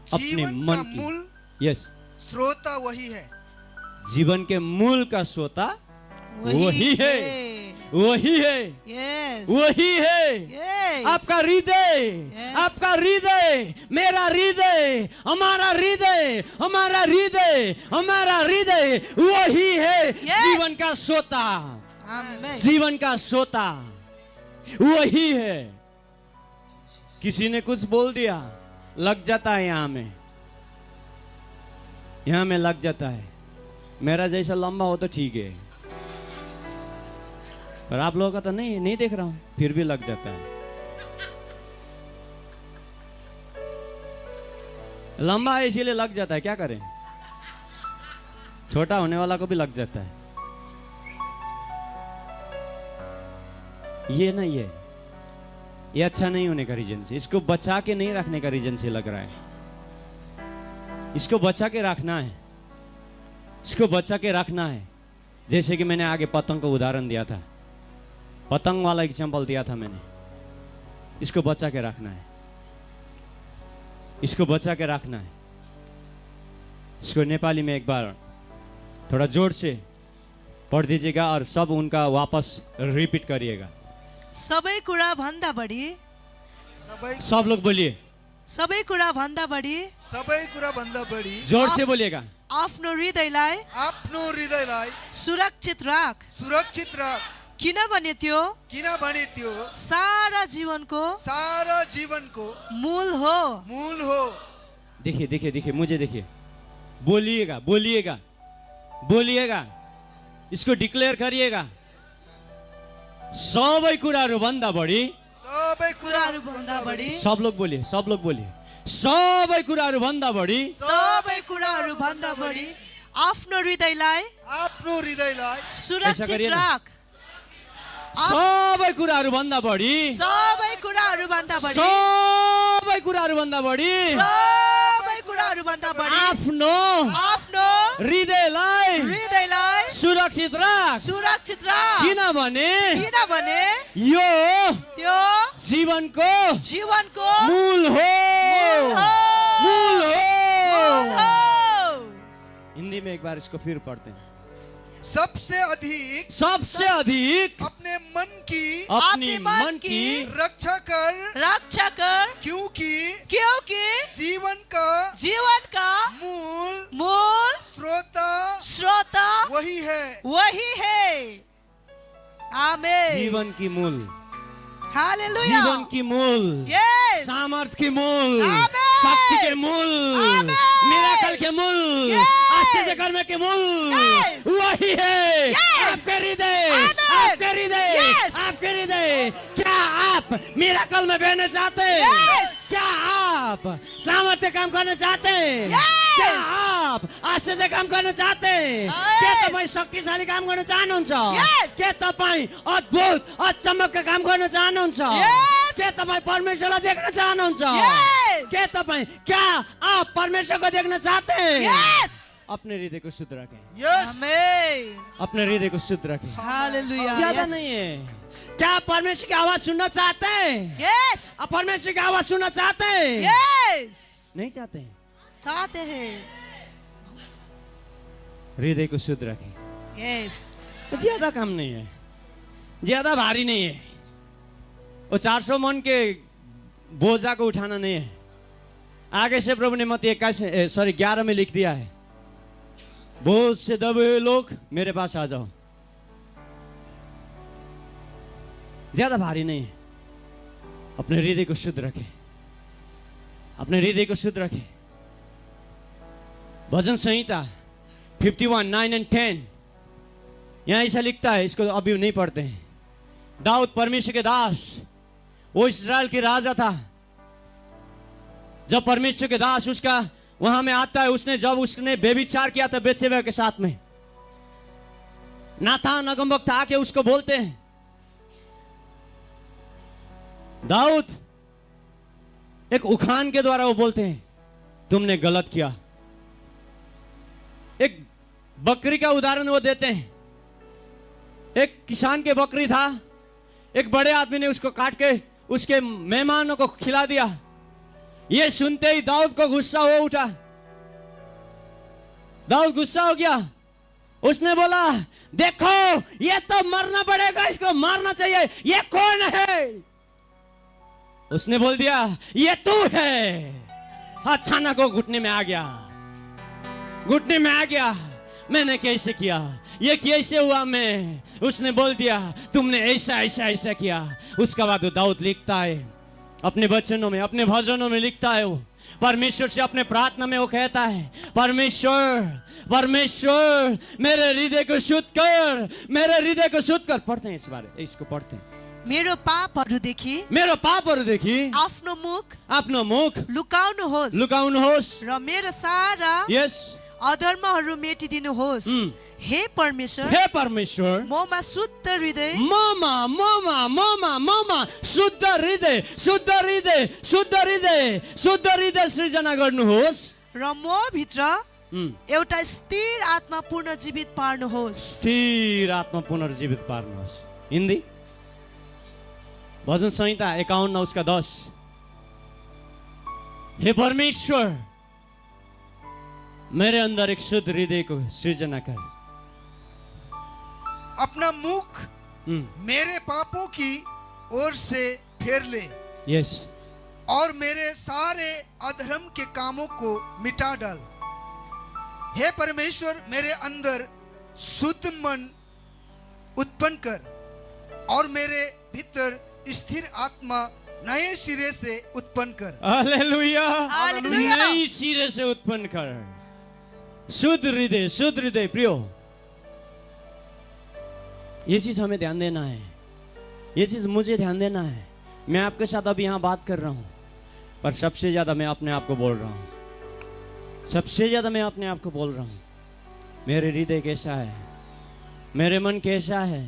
अपने जीवन मन का की। मूल यस, स्रोता वही है। जीवन के मूल का श्रोता वही है। यस, वही है। यस। आपका हृदय, Yes. आपका हृदय, मेरा हृदय, हमारा हृदय वही है। Yes. जीवन का श्रोता, आमेन। जीवन का श्रोता वही है। किसी ने कुछ बोल दिया, लग जाता है यहाँ में लग जाता है। मेरा जैसा लंबा हो तो ठीक है, पर आप लोगों का तो नहीं देख रहा हूं, फिर भी लग जाता है। लंबा है इसीलिए लग जाता है, क्या करें। छोटा होने वाला को भी लग जाता है। ये अच्छा नहीं होने का रीजन से, इसको बचा के नहीं रखने का रीजन से लग रहा है। इसको बचा के रखना है, इसको बचा के रखना है। जैसे कि मैंने आगे पतंग को उदाहरण दिया था, पतंग वाला एग्जाम्पल दिया था मैंने। इसको बचा के रखना है, इसको बचा के रखना है। इसको नेपाली में एक बार थोड़ा जोर से पढ़ दीजिएगा और सब उनका वापस रिपीट करिएगा। सबै कुरा भन्दा बढी, सब लोग बोलिए, सबै कुरा भन्दा बढी जोर से बोलिएगा। आफ्नो हृदयलाई सुरक्षित राख, किनभने त्यो सारा जीवनको मूल हो। देखिए मुझे देखिए, बोलिएगा, इसको डिक्लेयर करिएगा। सबै कुराहरू भन्दा बढी, सब लोग बोलिए, सबै कुराहरू भन्दा बढी आफ्नो हृदयलाई सुरक्षित करिए ना। राख, सबै कुराहरू भन्दा बढी, सबै कुराहरू भन्दा बढी आफ्नो हृदयलाई सुरक्षित राख, किनभने यो जीवनको मूल हो। हिंदी में एक बार इसको फिर पढ़ते हैं। सबसे अधिक अपने मन की रक्षा कर, क्योंकि जीवन का मूल स्रोता वही है। आमेन। जीवन की मूल, हालेलुया। जीवन की मूल, यस, सामर्थ की मूल, आमेन। शक्ति के मूल, आमेन। मिराकल के मूल, यस। आश्चर्य कर्म के मूल यस। वही है। यस। आपके हृदय, यस। आपके हृदय। क्या आप मिराकल में बहना चाहते हैं? यस। क्या आप सामर्थ्य काम करना चाहते हैं? यस। क्या आप आश्चर्य काम गर्न चाहते हैं? यस। क्या तपाईं शक्तिशाली काम गर्न चाहनुहुन्छ? यस। क्या तपाईं अद्भुत अचम्मका काम गर्न चाहनुहुन्छ? यस। क्या तपाईं परमेश्वरलाई देख्न चाहनुहुन्छ? यस। क्या आप परमेश्वर को देखना चाहते हैं? यस। अपने हृदय को शुद्ध रखें, आमेन। अपने हृदय को शुद्ध रखें। हालेलुया। ज्यादा यस। नहीं है। क्या आप परमेश्वर की आवाज सुनना चाहते हैं? यस। आप परमेश्वर की आवाज सुनना चाहते हैं? यस। नहीं चाहते हैं? चाहते हैं। हृदय को शुद्ध रखें। यस। ज्यादा काम नहीं है, ज्यादा भारी नहीं है। वो 400 मन के बोझा को उठाना नहीं है। आगे से प्रभु ने मत्ती 11 में लिख दिया है, बोझ से दबे हुए लोग मेरे पास आ जाओ। ज्यादा भारी नहीं है। अपने हृदय को शुद्ध रखें, अपने हृदय को शुद्ध रखें। भजन संहिता 51, 9 and 10, यहाँ ऐसा लिखता है, इसको अभी नहीं पढ़ते हैं। दाऊद परमेश्वर के दास, वो इस्राएल के राजा था। जब परमेश्वर के दास उसका वहां में आता है, उसने बेविचार किया था बेत्शेबा के साथ में, नातान नगमबक आके उसको बोलते हैं, दाऊद, एक उखान के द्वारा वो बोलते हैं, तुमने गलत किया। एक बकरी का उदाहरण वो देते हैं। एक किसान के बकरी था, एक बड़े आदमी ने उसको काट के उसके मेहमानों को खिला दिया। ये सुनते ही दाऊद को गुस्सा हो उठा। दाऊद गुस्सा हो गया। उसने बोला, देखो ये तो मरना पड़ेगा, इसको मारना चाहिए, ये कौन है? उसने बोल दिया, ये तू है। अचानक वो घुटने में आ गया, घुटने में आ गया। मैंने कैसे किया, ये कैसे हुआ मैं? उसने बोल दिया, तुमने ऐसा ऐसा ऐसा किया। उसका बाद वो दाऊद लिखता है अपने वचनों में, अपने भजनों में लिखता है। वो परमेश्वर से अपने प्रार्थना में वो कहता है, परमेश्वर परमेश्वर मेरे हृदय को शुद्ध कर, मेरे हृदय को शुद्ध कर। पढ़ते हैं इस बारे, इसको पढ़ते हैं। मेरो पापहरूदेखि मेरो पापहरूदेखि आफ्नो मुख लुकाउनुहोस् र मेरो सारा यस अधर्महरू मेटिदिनुहोस्। हे परमेश्वर, हे परमेश्वर, ममा शुद्ध हृदय ममा ममा ममा ममा शुद्ध हृदय, शुद्ध हृदय, शुद्ध हृदय, शुद्ध हृदय सृजना गर्नुहोस् र म भित्र एउटा स्थिर आत्मा पुनर्जीवित पार्नुहोस्। स्थिर आत्मा पुनर्जीवित पार्नुहोस्। हिन्दी भजन संहिता 51 उसका 10। हे परमेश्वर, मेरे अंदर एक शुद्ध हृदय को सृजना कर। अपना मुख मेरे पापों की ओर से फेर ले, यस, और मेरे सारे अधर्म के कामों को मिटा डाल। हे परमेश्वर, मेरे अंदर शुद्ध मन उत्पन्न कर और मेरे भीतर स्थिर आत्मा नए सिरे से उत्पन्न कर। Hallelujah, hallelujah. नई सिरे से उत्पन्न कर शुद्ध हृदय, शुद्ध हृदय। प्रियो, ये चीज हमें ध्यान देना है, ये चीज मुझे ध्यान देना है। मैं आपके साथ अभी यहाँ बात कर रहा हूं, पर सबसे ज्यादा मैं अपने आप को बोल रहा हूं, सबसे ज्यादा मैं अपने आप को बोल रहा हूं। मेरे हृदय कैसा है, मेरे मन कैसा है,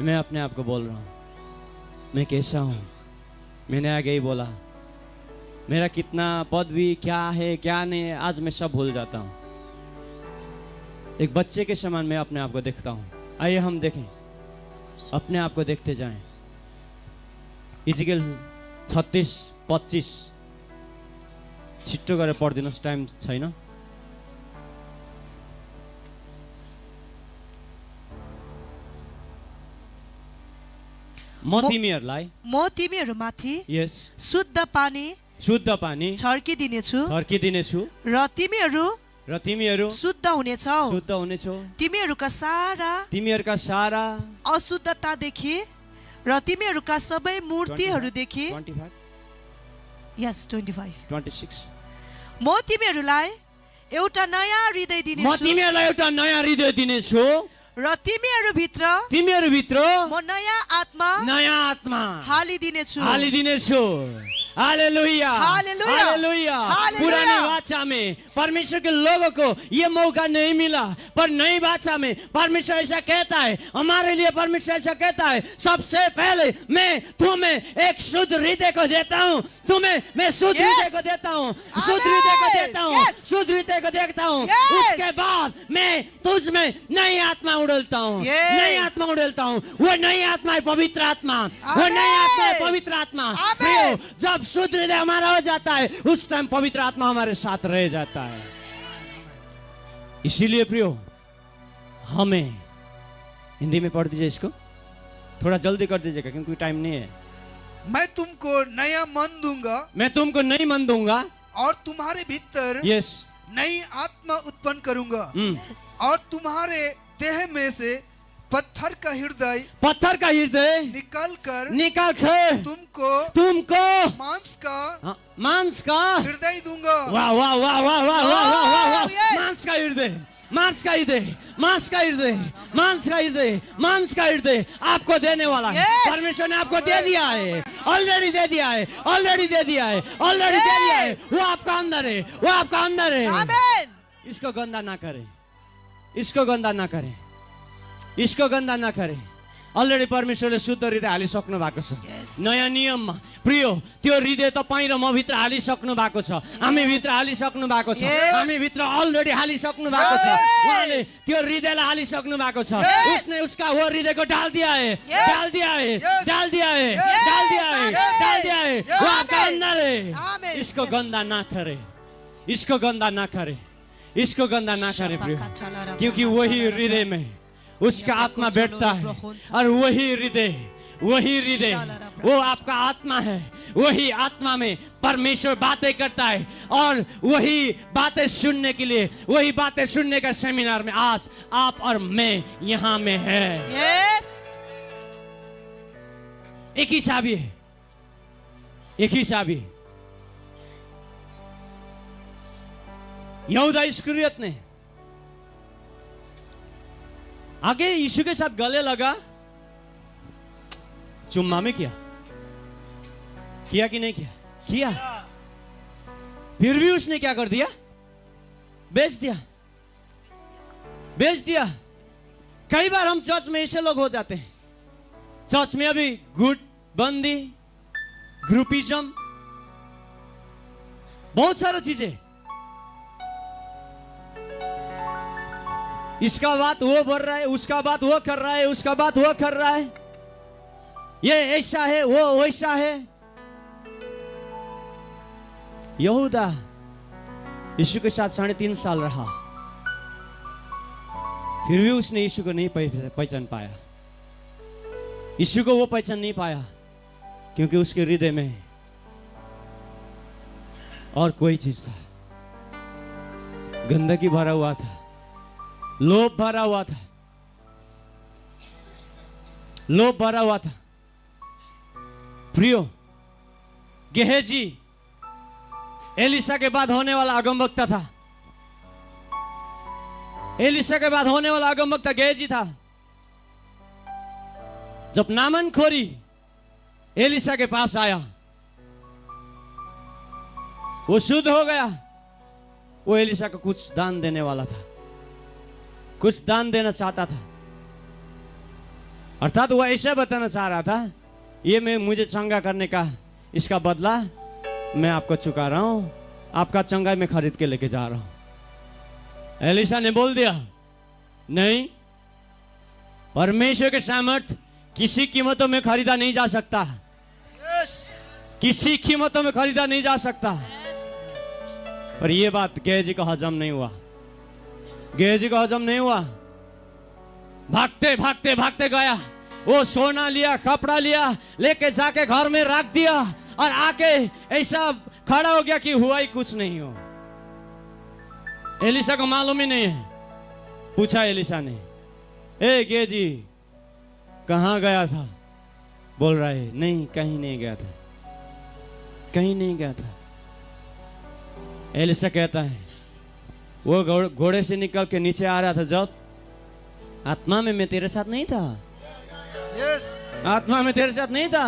मैं अपने आप को बोल रहा हूं, मैं कैसा हूं। मैंने आगे ही बोला, मेरा कितना पदवी क्या है क्या नहीं है, आज मैं सब भूल जाता हूं। एक बच्चे के समान मैं अपने आप को देखता हूं। आइए हम देखें, अपने आप को देखते जाएं। इजिकल 36-25 छिट्टो गरेर पढिदिनुहोस्, टाइम छैन। म तिमीहरूमाथि यस शुद्ध पानी छर्किदिनेछु र तिमीहरू शुद्ध हुनेछौ। तिमीहरूका सारा अशुद्धतादेखि र तिमीहरूका सबै मूर्तिहरूदेखि 26 म तिमीहरूलाई एउटा नयाँ हृदय दिनेछु र तिमीहरूभित्र म नयाँ आत्मा हालिदिनेछु। Hallelujah, hallelujah. पुरानी वाचा में परमेश्वर के लोगों को ये मौका नहीं मिला, पर नई वाचा में परमेश्वर ऐसा कहता है, हमारे लिए परमेश्वर ऐसा कहता है, सबसे पहले मैं तुम्हें एक शुद्ध हृदय को देता हूँ, तुम्हें मैं शुद्ध हृदय को देता हूँ, शुद्ध हृदय को देता हूँ, शुद्ध हृदय को देखता हूँ। उसके बाद मैं तुझ में नई आत्मा उड़ेलता हूँ, नई आत्मा उड़ेलता हूँ। वो नई आत्मा है पवित्र आत्मा, वो नई आत्मा है पवित्र आत्मा। जब शुद्ध हृदय हमारा हो जाता है, उस टाइम पवित्र आत्मा हमारे साथ रह जाता है। इसीलिए प्रियो, हमें हिंदी में पढ़ दीजिए, इसको थोड़ा जल्दी कर दीजिएगा क्योंकि टाइम नहीं है। मैं तुमको नया मन दूंगा, मैं तुमको नई मन दूंगा और तुम्हारे भीतर यस नई आत्मा उत्पन्न करूंगा, और तुम्हारे देह में से पत्थर का हृदय निकाल कर तुमको मांस का हृदय दूंगा। वाह वाह वाह वाह वाह वाह वाह वाह। हृदय, मांस का हृदय, मांस का हृदय, मांस का हृदय, मांस का हृदय आपको देने वाला है। Yes. परमेश्वर ने आपको दे दिया है, ऑलरेडी दे दिया है, ऑलरेडी दे दिया है, ऑलरेडी दे दिया है। Yes. वो आपका अंदर है, वो आपका अंदर है। आमेन। इसको गंदा ना करें, इसको गंदा ना करें, इसको गंदा ना करें। अलरेडी परमेश्वरले शुद्ध हृदय हालिसक्नु भएको छ। Yes. नयाँ नियममा प्रियो त्यो हृदय तपाईँ र म भित्र हालिसक्नु भएको छ, हामी भित्र हालिसक्नु भएको छ, Yes. हामी भित्र अलरेडी हालिसक्नु भएको छ। Yes. उहाँले त्यो हृदयलाई हालिसक्नु भएको छ। Yes. उसने उसका वो हृदय को डाल दिया है, Yes. डाल दिया है, Yes. डाल दिया है, Yes. डाल दिया है, Yes. डाल दिया है। Yes. वो आपका Amen. अंदर है। Amen. इसको Yes. गंदा ना करे, इसको गंदा ना करे, इसको गंदा ना करे प्रियो, क्योंकि वही हृदय में उसका आत्मा बैठता है। और वही हृदय, वही हृदय, वो आपका आत्मा है। वही आत्मा में परमेश्वर बातें करता है। और वही बातें सुनने के लिए, वही बातें सुनने का सेमिनार में आज आप और मैं यहाँ में है। Yes. एक ही चाबी है, एक ही चाबी। यहूदा इस्करियत ने आगे यीशु के साथ गले लगा, चुम्मा में किया कि नहीं किया? किया। फिर भी उसने क्या कर दिया? बेच दिया, बेच दिया। कई बार हम चर्च में ऐसे लोग हो जाते हैं, चर्च में अभी गुट बंदी, ग्रुपिज्म, बहुत सारा चीजें, इसका बात वो बढ़ रहा है, उसका बात वो कर रहा है, उसका बात वो कर रहा है, ये ऐसा है, वो वैसा है। यहूदा यीशु के साथ 3.5 साल रहा, फिर भी उसने यीशु को नहीं पहचान पाया। यीशु को वो पहचान नहीं पाया क्योंकि उसके हृदय में और कोई चीज था, गंदगी भरा हुआ था, लोभ भरा हुआ था, लोभ भरा हुआ था। प्रियो, गेहजी एलिशा के बाद होने वाला अगमवक्ता था। एलिशा के बाद होने वाला अगमवक्ता गेहजी था। जब नामन खोरी एलिशा के पास आया, वो शुद्ध हो गया। वो एलिशा को कुछ दान देने वाला था, कुछ दान देना चाहता था, अर्थात वो ऐसा बताना चाह रहा था, ये मैं मुझे चंगा करने का इसका बदला मैं आपको चुका रहा हूं, आपका चंगाई में खरीद के लेके जा रहा हूं। एलिशा ने बोल दिया, नहीं, परमेश्वर के सामर्थ किसी कीमतों में खरीदा नहीं जा सकता, किसी कीमतों में खरीदा नहीं जा सकता। पर यह बात गेहजी को हजम नहीं हुआ, गेहजी को हजम नहीं हुआ। भागते भागते भागते गया, वो सोना लिया, कपड़ा लिया, लेके जाके घर में रख दिया और आके ऐसा खड़ा हो गया कि हुआ ही कुछ नहीं हो। एलिशा को मालूम ही नहीं है। पूछा एलिशा ने, ए गेहजी कहां गया था? बोल रहा है, नहीं, कहीं नहीं गया था, कहीं नहीं गया था। एलिशा कहता है, वो घोड़े से निकल के नीचे आ रहा था, जब आत्मा में मैं तेरे साथ नहीं था, आत्मा में तेरे साथ नहीं था।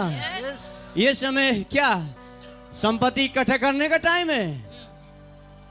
ये समय क्या संपत्ति इकट्ठा करने का टाइम है?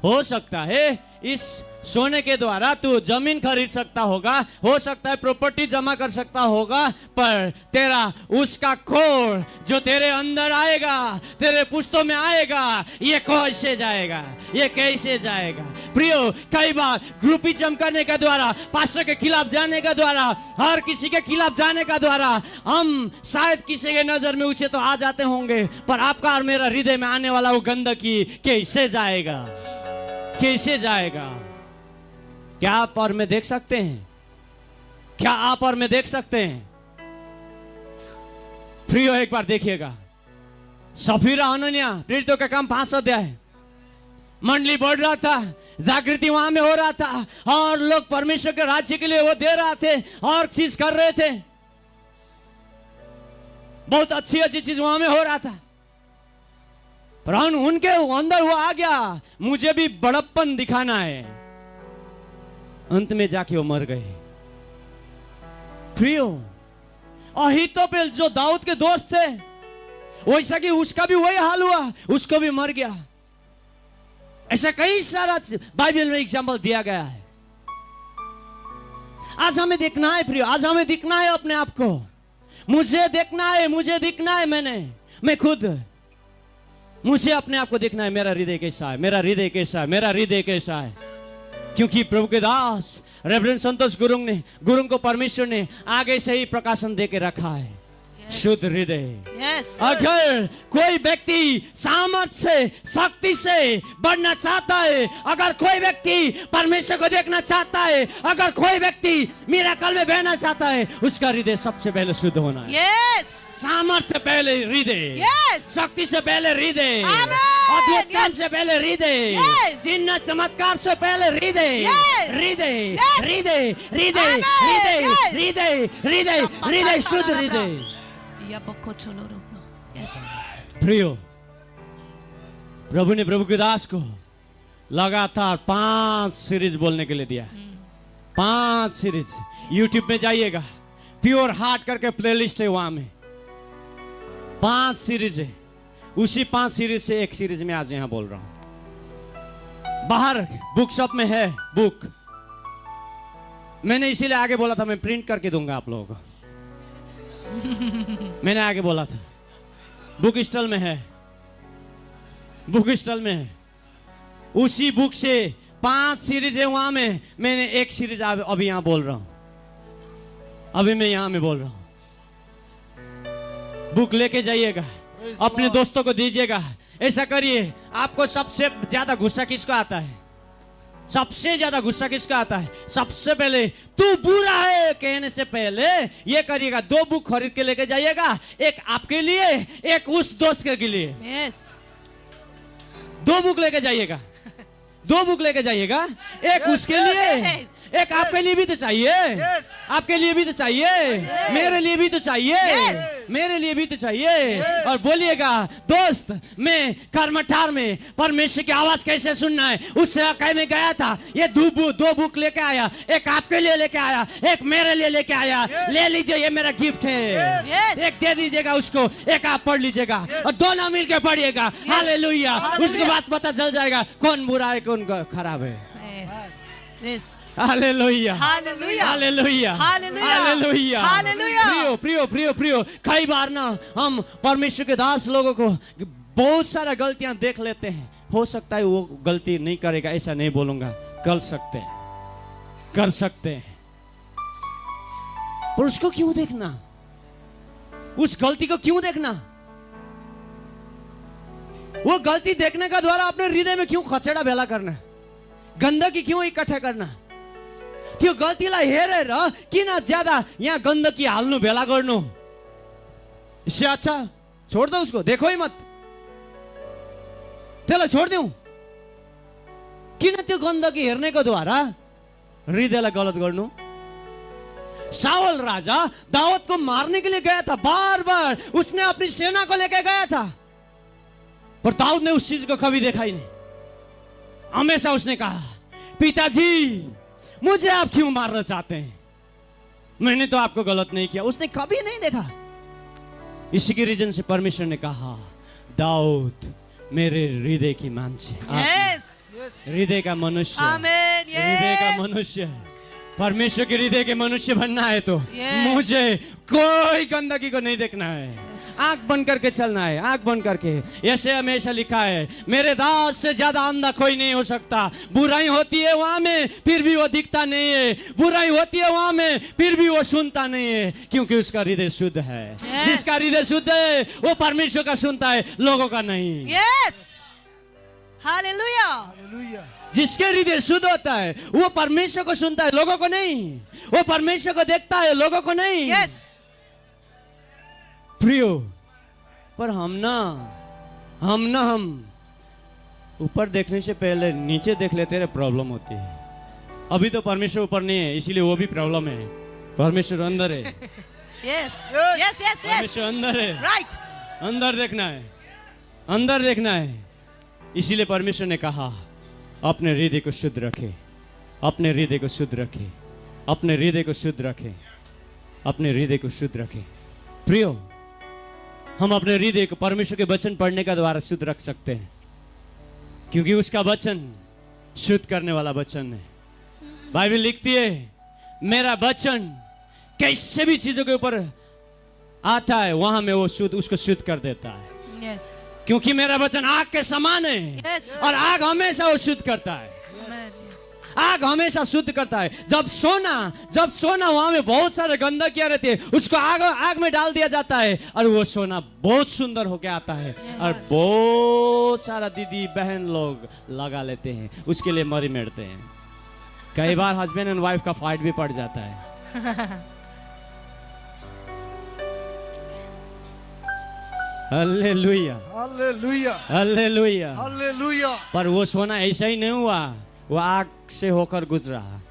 हो सकता है इस सोने के द्वारा तू जमीन खरीद सकता होगा, हो सकता है प्रॉपर्टी जमा कर सकता होगा, पर तेरा उसका खोर जो तेरे अंदर आएगा, तेरे पुश्तों में आएगा, ये कैसे जाएगा? ये कैसे जाएगा? प्रियो, कई बार ग्रुपिज्म करने के द्वारा, पास्टर के खिलाफ जाने के द्वारा, हर किसी के खिलाफ जाने का द्वारा हम शायद किसी के नजर में ऊंचे तो आ जाते होंगे, पर आपका और मेरा हृदय में आने वाला वो गंदगी कैसे जाएगा? कैसे जाएगा? क्या आप और मैं देख सकते हैं? क्या आप और मैं देख सकते हैं? प्रियो, एक बार देखिएगा, सफीरा हनन्याह प्रेरितों का काम 5 अध्याय, मंडली बढ़ रहा था, जागृति वहां में हो रहा था, और लोग परमेश्वर के राज्य के लिए वो दे रहे थे और चीज कर रहे थे, बहुत अच्छी अच्छी चीज वहां में हो रहा था। पर उनके अंदर वो आ गया, मुझे भी बड़प्पन दिखाना है, अंत में जाके वो मर गए। प्रियो, अहीतोपेल जो दाऊद के दोस्त थे, वैसा कि उसका भी वही हाल हुआ, उसको भी मर गया। ऐसा कई सारा बाइबल में एग्जाम्पल दिया गया है। आज हमें देखना है प्रियो, आज हमें दिखना है अपने आप को। मुझे देखना है, मुझे दिखना है। मैं खुद मुझे अपने आप को देखना है। मेरा हृदय कैसा है, मेरा हृदय कैसा है, मेरा हृदय कैसा है। क्योंकि प्रभु के दास रेवरेंड संतोष गुरुंग को परमेश्वर ने आगे से ही प्रकाशन दे के रखा है। शुद्ध हृदय। यस, अगर कोई व्यक्ति सामर्थ्य से, शक्ति से बढ़ना चाहता है, अगर कोई व्यक्ति परमेश्वर को देखना चाहता है, अगर कोई व्यक्ति मिरेकल में बहना चाहता है, उसका हृदय सबसे पहले शुद्ध होना है। यस, सामर्थ्य से पहले हृदय, यस, शक्ति से पहले हृदय, आमेन, अद्भुत काम यस, से पहले हृदय, यस, चिन्ह चमत्कार से पहले हृदय, यस, हृदय, यस, हृदय, हृदय, आमेन, हृदय, यस, हृदय, हृदय, हृदय, शुद्ध हृदय। या बको चलो रोको। यस, प्रियो, प्रभु ने प्रभु के दास को लगातार 5 सीरीज बोलने के लिए दिया। 5 सीरीज यूट्यूब में जाइएगा, प्योर हार्ट करके प्लेलिस्ट है, वहां में 5 सीरीज है। उसी 5 सीरीज से एक सीरीज में आज यहां बोल रहा हूं। बाहर बुक शॉप में है बुक, मैंने इसीलिए आगे बोला था मैं प्रिंट करके दूंगा आप लोगों को। मैंने आगे बोला था बुक स्टॉल में है, बुक स्टॉल में है। उसी बुक से 5 सीरीज है, वहां में मैंने एक सीरीज अभी यहां बोल रहा हूं। अभी मैं यहां में बोल रहा हूं। बुक लेके जाइएगा, अपने दोस्तों को दीजिएगा। ऐसा करिए। आपको सबसे ज्यादा गुस्सा किसको आता है? सबसे ज्यादा गुस्सा किसका आता है? सबसे पहले तू बुरा है कहने से पहले ये करिएगा, 2 बुक खरीद के लेके जाइएगा, एक आपके लिए, एक उस दोस्त के लिए। यस, 2 बुक लेके जाइएगा, 2 बुक लेके जाइएगा, एक उसके लिए, एक आपके लिए भी तो चाहिए, आपके लिए भी तो चाहिए, मेरे लिए भी तो चाहिए, मेरे लिए भी तो चाहिए। और बोलिएगा, दोस्त मैं कर्मठार में परमेश्वर की आवाज कैसे सुनना है उससे कहने गया था, ये 2 बुक लेके आया, एक आपके लिए लेके आया, एक मेरे लिए लेके आया। ले लीजिए, ये मेरा गिफ्ट है। एक दे दीजिएगा उसको, एक आप पढ़ लीजिएगा और दोनों मिलके पढ़िएगा। हालेलुया। उसके बाद पता चल जाएगा कौन बुरा है कौन खराब है। Yes, hallelujah, hallelujah, hallelujah, hallelujah, hallelujah, hallelujah. प्रियो प्रियो प्रियो प्रियो, कई बार ना हम परमेश्वर के दास लोगों को बहुत सारा गलतियां देख लेते हैं। हो सकता है वो गलती नहीं करेगा, ऐसा नहीं बोलूंगा, कर सकते हैं, कर सकते हैं, पर उसको क्यों देखना? उस गलती को क्यों देखना? वो गलती देखने का द्वारा अपने हृदय में क्यों खचेड़ा भेला करना? गंदगी क्यों इकट्ठा करना? त्यो गल्तीलाई हेरेर किन ज्यादा यहाँ गंदगी हाल्नु भेला गर्नु? इससे अच्छा छोड़ दो उसको, देखो ही मत, त्यसलाई छोडिदेऊ। किन त्यो गन्दगी हेर्नेको द्वारा हृदयलाई गलत गर्नु? साउल राजा दाऊद को मारने के लिए गया था, बार बार उसने अपनी सेना को लेकर गया था, पर दाऊद ने उस चीज को कभी देखा ही नहीं। हमेशा उसने कहा, पिताजी मुझे आप क्यों मारना चाहते हैं? मैंने तो आपको गलत नहीं किया। उसने कभी नहीं देखा। इसी के रीजन से परमेश्वर ने कहा, दाऊद मेरे हृदय की मान्छे, हृदय का मनुष्य, आमेन, हृदय का मनुष्य, परमेश्वर के हृदय के मनुष्य बनना है तो मुझे कोई गंदगी को नहीं देखना है, आंख बंद करके चलना है, आंख बंद करके। ऐसे हमेशा लिखा है, मेरे दास से ज्यादा अंधा कोई नहीं हो सकता। बुराई होती है वहां में, फिर भी वो दिखता नहीं है, बुराई होती है वहां में, फिर भी वो सुनता नहीं है, क्योंकि उसका हृदय शुद्ध है। जिसका हृदय शुद्ध है वो परमेश्वर का सुनता है, लोगों का नहीं। Yes, hallelujah, hallelujah. जिसके हृदय शुद्ध होता है वो परमेश्वर को सुनता है, लोगों को नहीं। वो परमेश्वर को देखता है, लोगों को नहीं। यस, प्रियो, पर हम ऊपर देखने से पहले नीचे देख लेते हैं, प्रॉब्लम होती है। अभी तो परमेश्वर ऊपर नहीं है, इसीलिए वो भी प्रॉब्लम है। परमेश्वर अंदर है। यस, यस, यस, यस, परमेश्वर अंदर है, राइट। अंदर देखना है, अंदर देखना है। इसीलिए परमेश्वर ने कहा, अपने हृदय को शुद्ध रखे, अपने हृदय को शुद्ध रखें, अपने हृदय को शुद्ध रखें, अपने हृदय को शुद्ध रखें। प्रियो, हम अपने हृदय को परमेश्वर के वचन पढ़ने का द्वारा शुद्ध रख सकते हैं, क्योंकि उसका वचन शुद्ध करने वाला वचन है। बाइबल लिखती है, मेरा वचन कैसे भी चीजों के ऊपर आता है वहां में वो उसको शुद्ध कर देता है। Yes. क्योंकि मेरा वचन आग के समान है, Yes. और आग हमेशा वो शुद्ध करता है। Amen. आग हमेशा शुद्ध करता है। जब सोना वहां में बहुत सारे गंदगियां रहती है, उसको आग में डाल दिया जाता है और वो सोना बहुत सुंदर होके आता है। और बहुत सारा दीदी बहन लोग लगा लेते हैं, उसके लिए मरी मेरते हैं। कई बार हस्बैंड एंड वाइफ का फाइट भी पड़ जाता है। Hallelujah, hallelujah, hallelujah. हालेलुया। पर वो सोना ऐसा ही नहीं हुआ, वो आग से होकर गुजरा,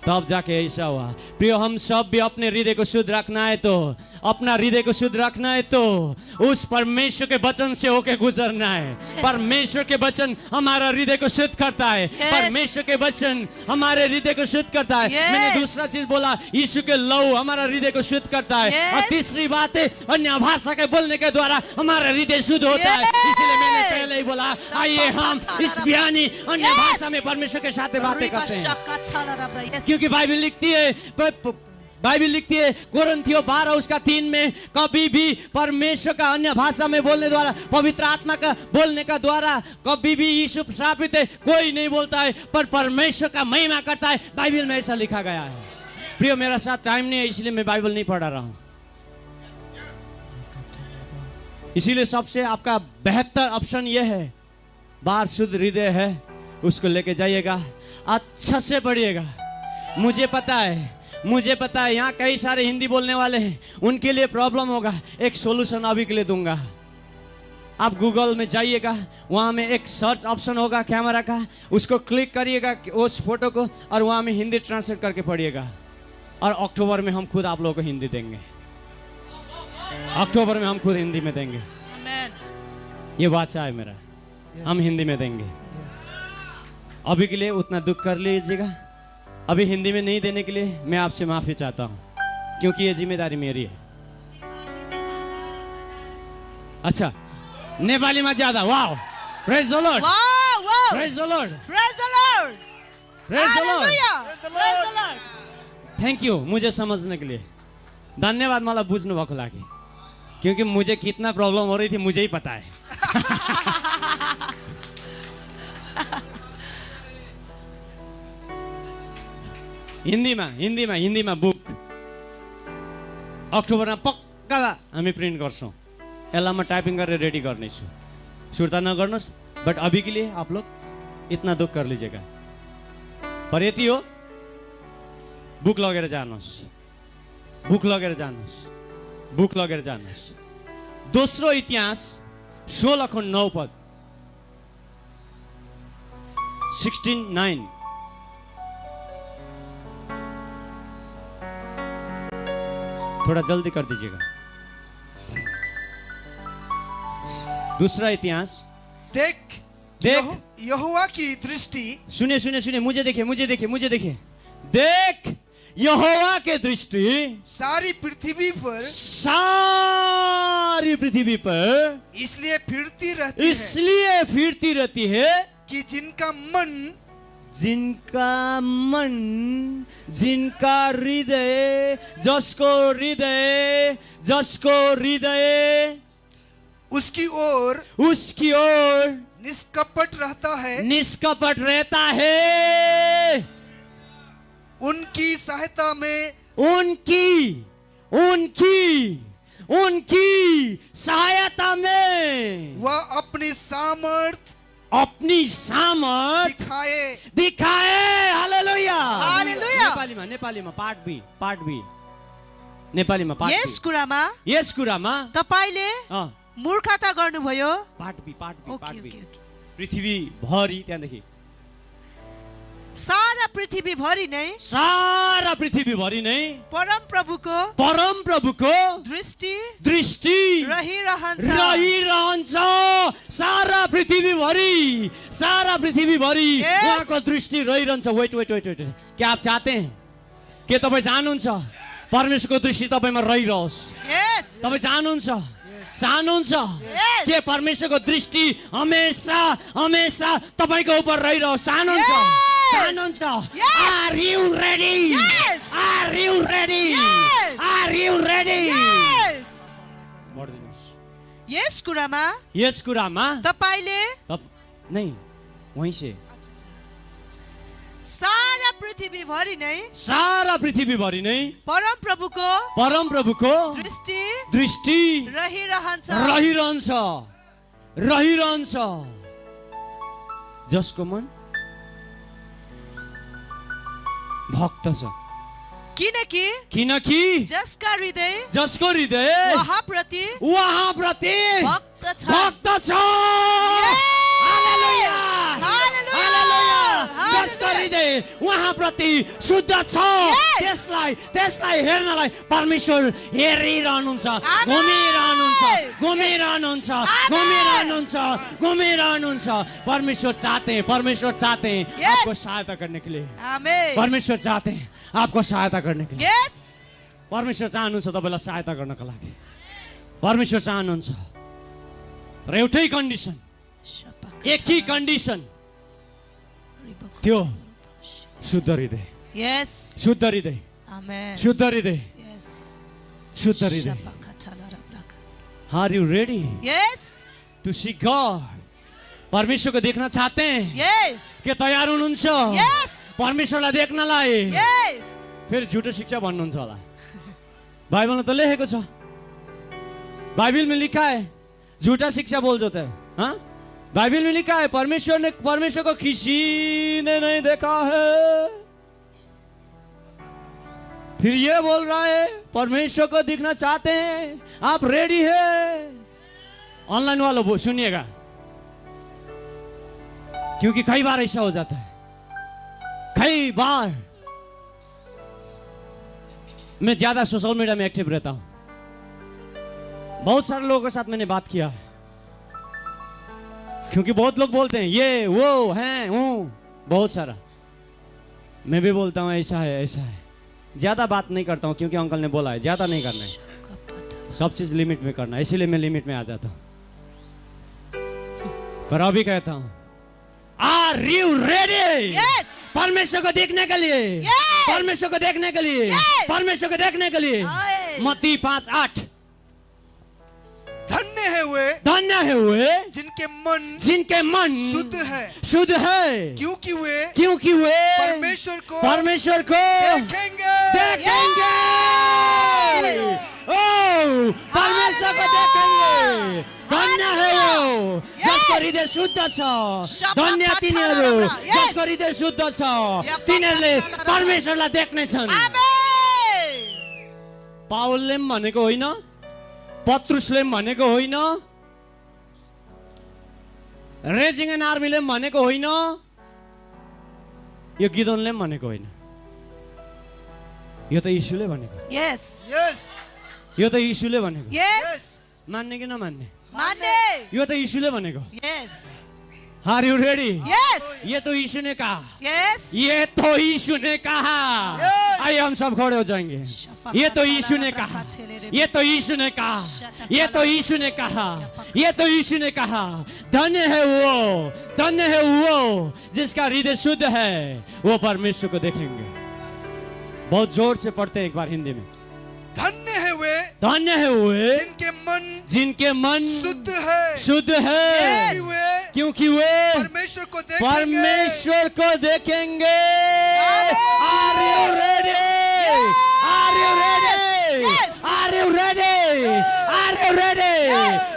तब जाके ऐसा हुआ। प्रियो, हम सब भी अपने हृदय को शुद्ध रखना है तो, अपना हृदय को शुद्ध रखना है तो उस परमेश्वर के वचन से होके गुजरना है। परमेश्वर के वचन हमारा हृदय को शुद्ध करता है। परमेश्वर के वचन हमारे हृदय को शुद्ध करता है। मैंने दूसरा चीज बोला, यीशु के लहू हमारा हृदय को शुद्ध करता है। और तीसरी बात है, अन्य भाषा के बोलने के द्वारा हमारा हृदय शुद्ध होता है। इसलिए मैंने पहले ही बोला, आइए हम इस बयानी अन्य भाषा में परमेश्वर के साथ बातें करते हैं। क्योंकि बाइबल लिखती है कोरिन्थियों 12:3 में, कभी भी परमेश्वर का अन्य भाषा में बोलने द्वारा, पवित्र आत्मा का बोलने का द्वारा कभी भी यीशु श्रापित है कोई नहीं बोलता है, पर परमेश्वर का महिमा करता है। बाइबल में ऐसा लिखा गया है। प्रियो, मेरा साथ टाइम नहीं है, इसलिए मैं बाइबल नहीं पढ़ा रहा हूं। इसीलिए सबसे आपका बेहतर ऑप्शन यह है, बाहर शुद्ध हृदय है, उसको लेके जाइएगा, अच्छा से पढ़िएगा। मुझे पता है यहाँ कई सारे हिंदी बोलने वाले हैं, उनके लिए प्रॉब्लम होगा। एक सॉल्यूशन अभी के लिए दूंगा। आप गूगल में जाइएगा, वहाँ में एक सर्च ऑप्शन होगा कैमरा का, उसको क्लिक करिएगा उस फोटो को, और वहाँ में हिंदी ट्रांसलेट करके पढ़िएगा। और अक्टूबर में हम खुद आप लोगों को हिंदी देंगे। अक्टूबर में हम खुद हिंदी में देंगे। ये वाचा है मेरा, हम हिंदी में देंगे। अभी के लिए उतना दुख कर लीजिएगा। अभी हिंदी में नहीं देने के लिए मैं आपसे माफी चाहता हूं, क्योंकि ये जिम्मेदारी मेरी है। अच्छा, नेपाली में ज्यादा। Wow, praise the Lord, praise the Lord, Praise the Lord. Praise the Lord. Hallelujah. Praise the Lord. Thank you मुझे समझने के लिए। धन्यवाद मलाई बुझ्नु भएको लागि, क्योंकि मुझे कितना प्रॉब्लम हो रही थी मुझे ही पता है। हिन्दीमा बुक अक्टोबरमा पक्का हामी प्रिन्ट गर्छौँ। यसलाई म टाइपिङ गरेर रेडी गर्नेछु, सुर्ता नगर्नुहोस्। बट अभी के लिए आप लोग इतना दुख कर लीजिएगा। पर यति हो, बुक लगेर जानुहोस्, बुक लगेर जानुहोस्, बुक लगेर जानुहोस्। दोस्रो इतिहास 16:9 16:9। थोड़ा जल्दी कर दीजिएगा। दूसरा इतिहास, देख यहोवा की दृष्टि, सुनिए, मुझे देखिए। देख यहोवा के दृष्टि सारी पृथ्वी पर इसलिए फिरती रहती है कि जिनका मन, जिनका हृदय, जसको हृदय उसकी ओर निष्कपट रहता है, उनकी सहायता में वह अपनी सामर्थ दिखाए। हालेलुया। नेपालीमा पार्ट बी नेपालीमा पार्ट बी। यस कुरामा तपाईले मूर्खता गर्नुभयो। पार्ट बी पृथ्वी भरि। त्यहाँदेखि सारा पृथ्वीभरि नै सारा पृथ्वीभरि नै परम प्रभुको दृष्टि रहिरहन्छ। सारा पृथ्वीभरि Yes. उहाँको दृष्टि रहिरहन्छ। वेट क्या आप चाहते हैं के तपाईँ चाहनुहुन्छ परमेश्वरको दृष्टि तपाईँमा रहिरहोस्? Yes. तपाईँ चाहनुहुन्छ Yes. के परमेश्वरको दृष्टि हमेशा तपाईँको उपर रहिरहोस्? चाहनुहुन्छ? Yes. Are you ready? Yes. Are you ready? Yes. Are you ready? Yes. Yes कुरामा तपाईले नहीं वहीं से सारा पृथ्वीभरि नै परम प्रभुको दृष्टि रहिरहन्छ जसको मन भक्त छ। किनकि जसको हृदय उहाँप्रति भक्त छ। भक्त छ। हालेलुया हालेलुया जसको हृदय उहाँप्रति शुद्ध छ त्यसलाई हेर्नलाई परमेश्वर हेरिरहनुहुन्छ, घुमिरहनुहुन्छ। परमेश्वर चाहते हैं आपको सहायता करने के लिए। परमेश्वर चाहते हैं आपको सहायता करने के लिए। परमेश्वर चाहनुहुन्छ तपाईलाई सहायता गर्नको लागि। परमेश्वर चाहनुहुन्छ तर एउटै कन्डिसन, एकै कन्डिसन त्यो शुद्ध हृदय। Are you ready to see God? परमेश्वर को देखना चाहते हैं? के तयार हुनुहुन्छ परमेश्वरलाई देख्नलाई? फिर झुटो शिक्षा भन्नुहुन्छ होला। बाइबलमा त लेखेको छ, बाइबल में लिखा है झूठा शिक्षा बोल जाता है। हाँ, बाइबल में लिखा है परमेश्वर को किसी ने नहीं देखा है। फिर ये बोल रहा है परमेश्वर को दिखना चाहते हैं, आप रेडी है? ऑनलाइन वालों सुनिएगा, क्योंकि कई बार ऐसा हो जाता है। कई बार मैं ज्यादा सोशल मीडिया में एक्टिव रहता हूं, बहुत सारे लोगों के साथ मैंने बात किया है, क्योंकि बहुत लोग बोलते हैं ये वो हैं बहुत सारा। मैं भी बोलता हूं ऐसा है। ज्यादा बात नहीं करता हूं क्योंकि अंकल ने बोला है ज्यादा नहीं करना है, सब चीज लिमिट में करना है, इसीलिए मैं लिमिट में आ जाता हूं। पर अभी कहता हूं आर यू रेडी? परमेश्वर को देखने के लिए, परमेश्वर को देखने के लिए, परमेश्वर को देखने के लिए। मत्ती 5:8 धन्य है वे जिनके मन शुद्ध है क्योंकि वे परमेश्वर को देखेंगे। परमेश्वर को देखेंगे। धन्य है वो जसको हृदय शुद्ध छ। धन्य तिनीहरू जसको हृदय शुद्ध छ, तिनीहरूले परमेश्वरलाई देख्नेछन्। पावलले पनि भनेको होइन, पत्रुसले पनि भनेको होइन, रेजिङ एन्ड आर्मीले पनि भनेको होइन, यो गिदोनले पनि भनेको होइन, यो त यीशुले भनेको। यो त यीशुले भनेको। मान्ने कि नमान्ने? यो त यीशुले भनेको। Are you ready? ये तो यीशु ने कहा। ये तो यीशु ने कहा। आइए हम सब खड़े हो जाएंगे। ये तो यीशु ने कहा, ये तो यीशु ने कहा, ये तो यीशु ने कहा, ये तो यीशु ने कहा। धन्य है वो जिसका हृदय शुद्ध है, वो परमेश्वर को देखेंगे। बहुत जोर से पढ़ते हैं एक बार हिंदी में। धन्य है वे जिनके मन शुद्ध है क्योंकि वे परमेश्वर को देखेंगे। Are you ready?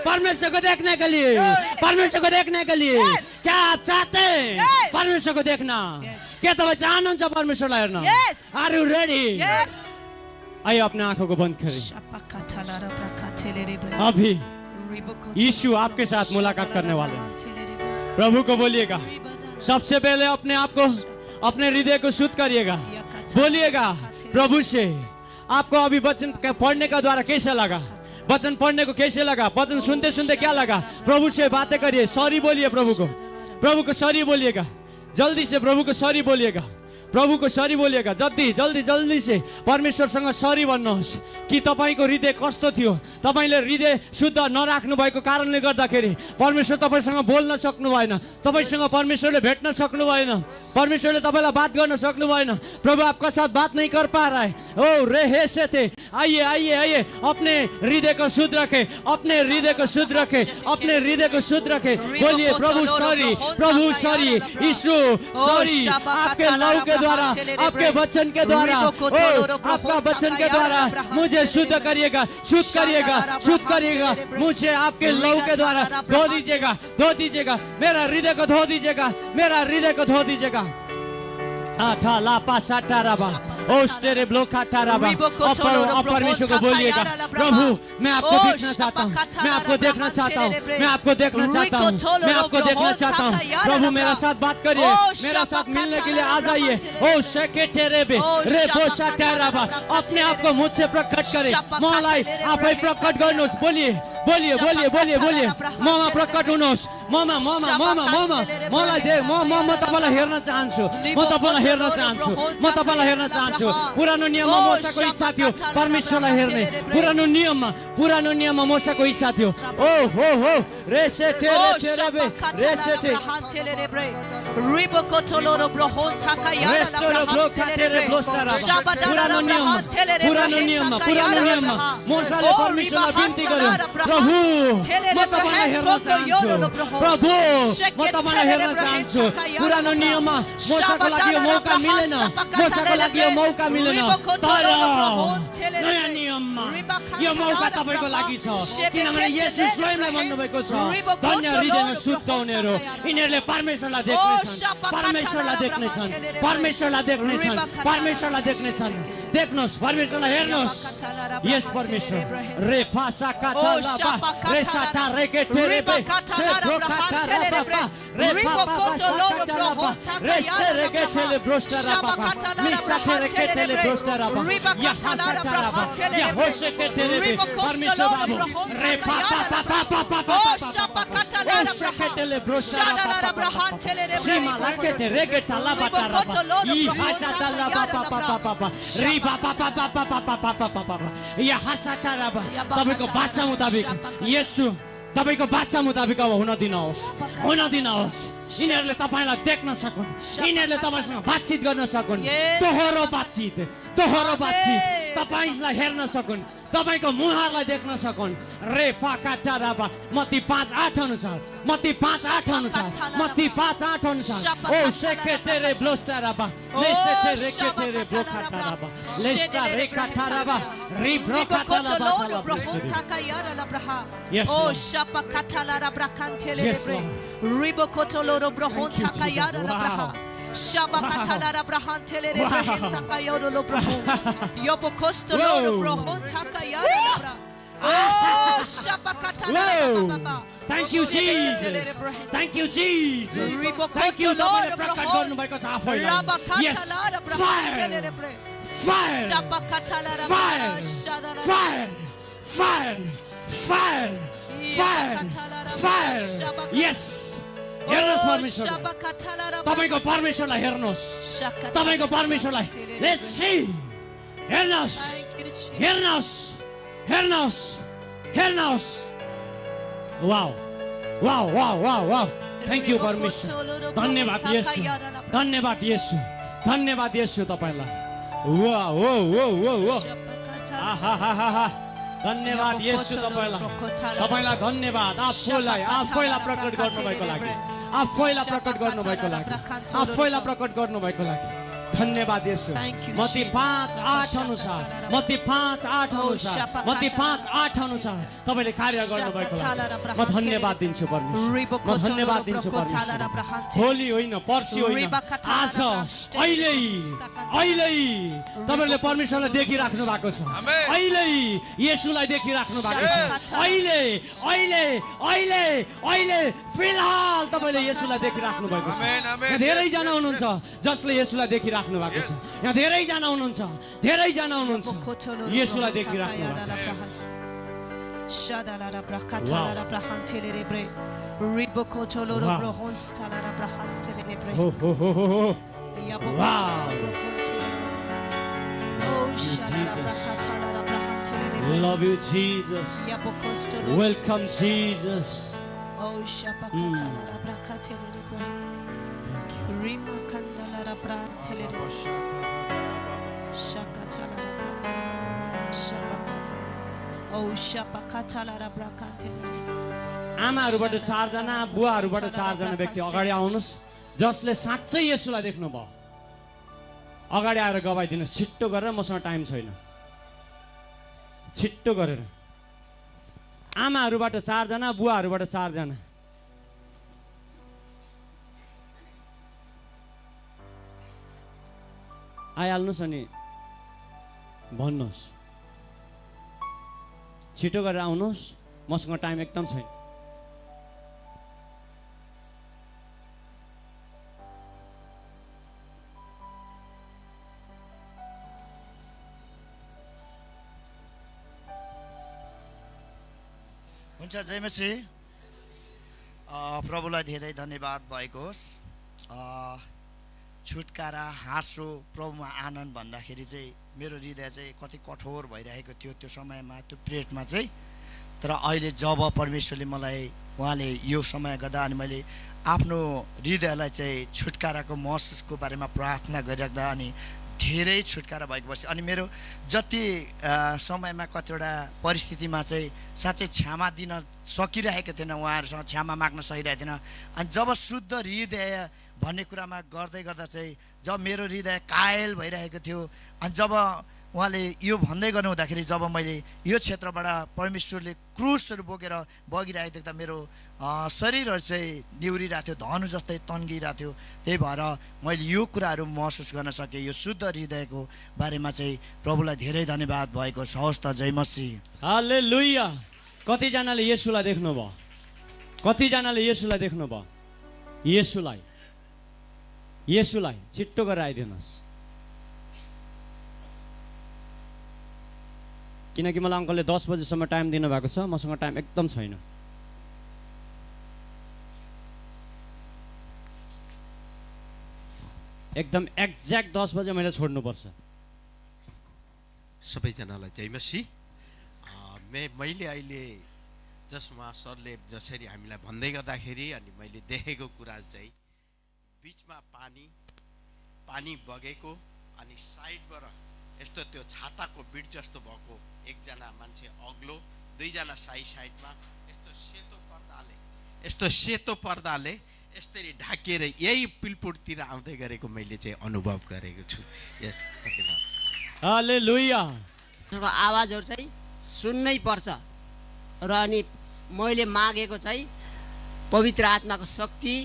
परमेश्वर को देखने के लिए, परमेश्वर को देखने के लिए क्या आप चाहते हैं? परमेश्वर को देखना क्या तपाईँ चाहनुहुन्छ परमेश्वरलाई हेर्न? Are you ready? आइए अपने आंखों को बंद करें। अभी यीशु आपके साथ मुलाकात करने वाले हैं। प्रभु को बोलिएगा, सबसे पहले अपने आप को अपने हृदय को शुद्ध करिएगा, बोलिएगा प्रभु से आपको अभी वचन पढ़ने का द्वारा कैसा लगा, वचन पढ़ने को कैसे लगा, वचन सुनते सुनते क्या लगा, प्रभु से बातें करिए, सॉरी बोलिए प्रभु को सॉरी बोलिएगा, जल्दी से प्रभु को सॉरी बोलिएगा, प्रभु को सरी बोलिएगा, जल्दी से परमेश्वरसँग सरी भन्नुहोस् कि तपाईको हृदय कस्तो थियो, तपाईले हृदय शुद्ध नराख्नु भएको कारणले गर्दाखेरि परमेश्वर तपाईसँग बोल्न सक्नु भएन, तपाईसँग परमेश्वरले भेट्न सक्नु भएन, परमेश्वरले तपाईलाई बात गर्न सक्नु भएन, प्रभु आपका साथ बात नहीं कर पा रहा है। ओ रे हे से थे, आइए अपने हृदय को शुद्ध रखे, अपने हृदय को शुद्ध रखे, अपने हृदय को शुद्ध रखे, बोलिए प्रभु सॉरी, यीशु सॉरी, आपके लव के द्वारा, आपके वचन के द्वारा, आपका वचन के द्वारा मुझे शुद्ध करिएगा, मुझे आपके लहू के द्वारा धो दीजिएगा, मेरा हृदय को धो दीजिएगा, आठा लापा साटा राबा ओस्टेरे ब्लोका ताराबा। अब परमेश्वर को बोलिएगा, प्रभु मैं आपको देखना चाहता हूँ, मैं आपको देखना चाहता हूँ, मैं आपको देखना चाहता हूँ, मैं आपको देखना चाहता हूँ, प्रभु मेरा साथ बात करिए, मेरा साथ मिलने के लिए आ जाइए। ओ सेकेटेरे बे रे बोसा ताराबा, अपने आप को मुझसे प्रकट करे, मलाई आफै प्रकट गर्नुहोस्, बोलिए बोलिए बोलिए बोलिए बोलिए, ममा प्रकट हुनुहोस्, ममा ममा ममा ममा मलाई दे, म तपाईलाई हेर्न चाहन्छु, म तपाईलाई हेर्न चाहन्छु, म तपाईलाई हेर्न चाहन्छु। पुरानो नियममा मोसाको इच्छा थियो परमेश्वरलाई हेर्ने, पुरानो नियममा मोसाको इच्छा थियो। ओ हो हो रेसेटे रेटेरेबे रेसेटे रिबोकोटोलोरो ब्रोहोन छाकाया पुरानो नियममा मोसाले परमेश्वरलाई बिन्ती गर्यो, प्रभु म तपाईलाई हेर्न चाहन्छु, प्रभु म तपाईलाई हेर्न चाहन्छु। पुरानो नियममा मोसाको लागि मौका मिलेन, मोसाको लागि मौका मिलेन, तर नयाँ नियममा यो मौका तपाईको लागि छ, किनभने येशू स्वयंलाई भन्नुभएको छ, धन्य हृदयमा शुद्ध हुनेहरू यिनीहरूले परमेश्वरलाई देख्नेछन्, परमेश्वरलाई देख्नेछन्, परमेश्वरलाई देख्नेछन्, परमेश्वरलाई देख्नेछन्। देख्नुहोस्, परमेश्वरलाई हेर्नुहोस्। यस परमेश्वर रे फासा काटा लाबा रे साटा रे के तेरे पे से ब्रोकाटा लाबा रे पापा साटा लाबा रे स्टेरे के तेले ब्रोस्टा लाबा मिसा तेरे के तेले ब्रोस्टा लाबा या साटा लाबा या होशे के तेरे पे परमेश्वर बाबू रे पापा पापा पापा पापा काटा लाबा के तेले ब्रोस्टा लाबा सीमा लाके तेरे के तालाबा तालाबा ई हाचा लाबा पापा पापा री पापा पापा पापा पापा पापा या हासा लाबा तपाईको बाचा मुताबिक येशू तपाईको बाचा मुताबिक अब हुन दिनुहोस्, यिनीहरूले तपाईलाई देख्न सकुन्, यिनीहरूले तपाईसँग बातचित गर्न सकुन्, दोहोरो बातचित तपाईलाई हेर्न सकुन्, तपाईको मुहारलाई देख्न सकुन्। रे फाकाटा राबा मत्ती 5:8 अनुसार, मत्ती 5:8 अनुसार, मत्ती 5:8 अनुसार ओ सेकेटेरे ब्लोस्टा राबा लेसेटे रेकेटेरे ब्लोकाटा राबा लेस्टा रेकाटा राबा रि ब्रोकाटा राबा। Yes, Oh, Lord. shapa katala rabrakantele Yes, lebre. Lord. Ribokotoloro brohon Thank you, takayara Jesus. labraha. Wow. Shaba katala rabrahantele lebre Wow. takayoro lo brohon. Yobokostoloro Wow. brohon takayara labra. Oh, shapa katala Wow. rababa. Thank you, Jesus. Thank you, Jesus. Thank you, तपाईँले प्रकट गर्नुभएको छ आफैलाई। Yes, fire, fire, Shapa katala fire, rababa. Shadala fire, fire, fire, fire, fire. Yes. हेर्नुहोस् परमेश्वर, तपाईँको परमेश्वरलाई हेर्नुहोस्, तपाईँको परमेश्वरलाई लेट्स सी, हेर्नुहोस्, हेर्नुहोस्, हेर्नुहोस्, हेर्नुहोस्। Wow wow wow wow wow, thank you परमेश्वर, धन्यवाद येशू, धन्यवाद येशू, धन्यवाद येशू तपाईँलाई। वाउ वो वो वो वो आहा, धन्यवाद येशू तपाईलाई धन्यवाद, आफैलाई प्रकट गर्नुभएको लागि, आफैलाई प्रकट गर्नुभएको लागि, आफैलाई प्रकट गर्नुभएको लागि धन्यवाद येशू। मत्ती 5:8 अनुसार, मत्ती 5:8 अनुसार, मत्ती 5:8 अनुसार तपाईले कार्य गर्नुभएको लागि म धन्यवाद दिन्छु परमेश्वर, म धन्यवाद दिन्छु परमेश्वर। भोलि होइन, पर्सि होइन, आज अहिले तपाईले परमेश्वरलाई देखिराख्नु भएको छ, अहिले येशूलाई देखिराख्नु भएको छ, अहिले फिलहाल तपाईँले येशूलाई देखिराख्नु भएको छ। आमेन, आमेन। यहाँ धेरैजना हुनुहुन्छ जसले येशूलाई देखिराख्नु भएको छ। यहाँ धेरैजना हुनुहुन्छ, धेरैजना हुनुहुन्छ येशूलाई देखिराख्नु भएको छ। Shadalara brakatalara brahantelere bre. Ribokotoloro Wow. brohonstalara brahastelere bre. हो, हो, हो, हो, हो। Yabokotoloro brokontelere. Oh, shadara Jesus. brakatalara brahantelere bre. Love you, Jesus. Yabokostoloro. Welcome, Jesus. Oh, shapakatalara brakatelere bre. Rimakandalara brahantelere bre. Shakatalara brakatelere. Shabakasta. Oh, shapakatalara brahantelere. आमाहरूबाट 4 जना, बुवाहरूबाट 4 जना व्यक्ति अगाडि आउनुहोस् जसले साँच्चै येशूलाई देख्नुभयो। अगाडि आएर गवाइदिनुहोस्। छिट्टो गरेर, मसँग टाइम छैन। छिट्टो गरेर। आमाहरूबाट 4 जना, बुवाहरूबाट 4 जना। आइहाल्नुहोस् अनि भन्नुहोस्। छिटो गरेर आउनुहोस्, मसँग टाइम एकदम छैन। हुन्छ, जय मसीह। प्रभुलाई धेरै धन्यवाद भएको होस्। छुटकारा, हाँसो, प्रभुमा आनन्द भन्दाखेरि चाहिँ मेरो हृदय चाहिँ कति कठोर भइरहेको थियो त्यो समयमा, त्यो पिरियडमा चाहिँ। तर अहिले जब परमेश्वरले मलाई, उहाँले यो समय गर्दा अनि मैले आफ्नो हृदयलाई चाहिँ छुटकाराको महसुसको बारेमा प्रार्थना गरिराख्दा अनि धेरै छुटकारा भएको बस्यो। अनि मेरो जति समयमा कतिवटा परिस्थितिमा चाहिँ साँच्चै क्षमा दिन सकिरहेको थिएन, उहाँहरूसँग क्षमा माग्न सकिरहेको थिएन। अनि जब शुद्ध हृदय भन्ने कुरामा गर्दै गर्दा चाहिँ जब मेरो हृदय कायल भइरहेको थियो, अनि जब उहाँले यो भन्दै गर्नुहुँदाखेरि जब मैले यो क्षेत्रबाट परमेश्वरले क्रुसहरू बोकेर बगिरहेको देख्दा मेरो शरीरहरू चाहिँ निहुरिरहेको थियो, धनु जस्तै तन्किरहेको थियो। त्यही भएर मैले यो कुराहरू महसुस गर्न सकेँ। यो शुद्ध हृदयको बारेमा चाहिँ प्रभुलाई धेरै धन्यवाद भएको छ। हवस् त, जय मसीह। हालेलुया। कतिजनाले येशूलाई देख्नुभयो? कतिजनाले येशूलाई देख्नुभयो? येशूलाई, येशूलाई छिट्टो गरेर आइदिनुहोस्। किनकि मलाई अङ्कलले 10 बजेसम्म टाइम दिनुभएको छ, मसँग टाइम एकदम छैन। एकदम एक्ज्याक्ट 10 बजे मैले छोड्नुपर्छ। सबैजनालाई जय मसीह। मैले अहिले उहाँ सरले जसरी हामीलाई भन्दै गर्दाखेरि अनि मैले देखेको कुरा चाहिँ बिचमा पानी बगेको अनि साइडबाट यस्तो त्यो छाताको बिट जस्तो भएको एकजना मान्छे अग्लो, 2 जना साइडमा यस्तो सेतो पर्दाले यसरी ढाकिएर यही पिलपुटतिर आउँदै गरेको मैले चाहिँ अनुभव गरेको छु। यस, धन्यवाद। हालेलुया। आवाजहरू चाहिँ सुन्नै पर्छ र अनि मैले मागेको चाहिँ पवित्र आत्माको शक्ति,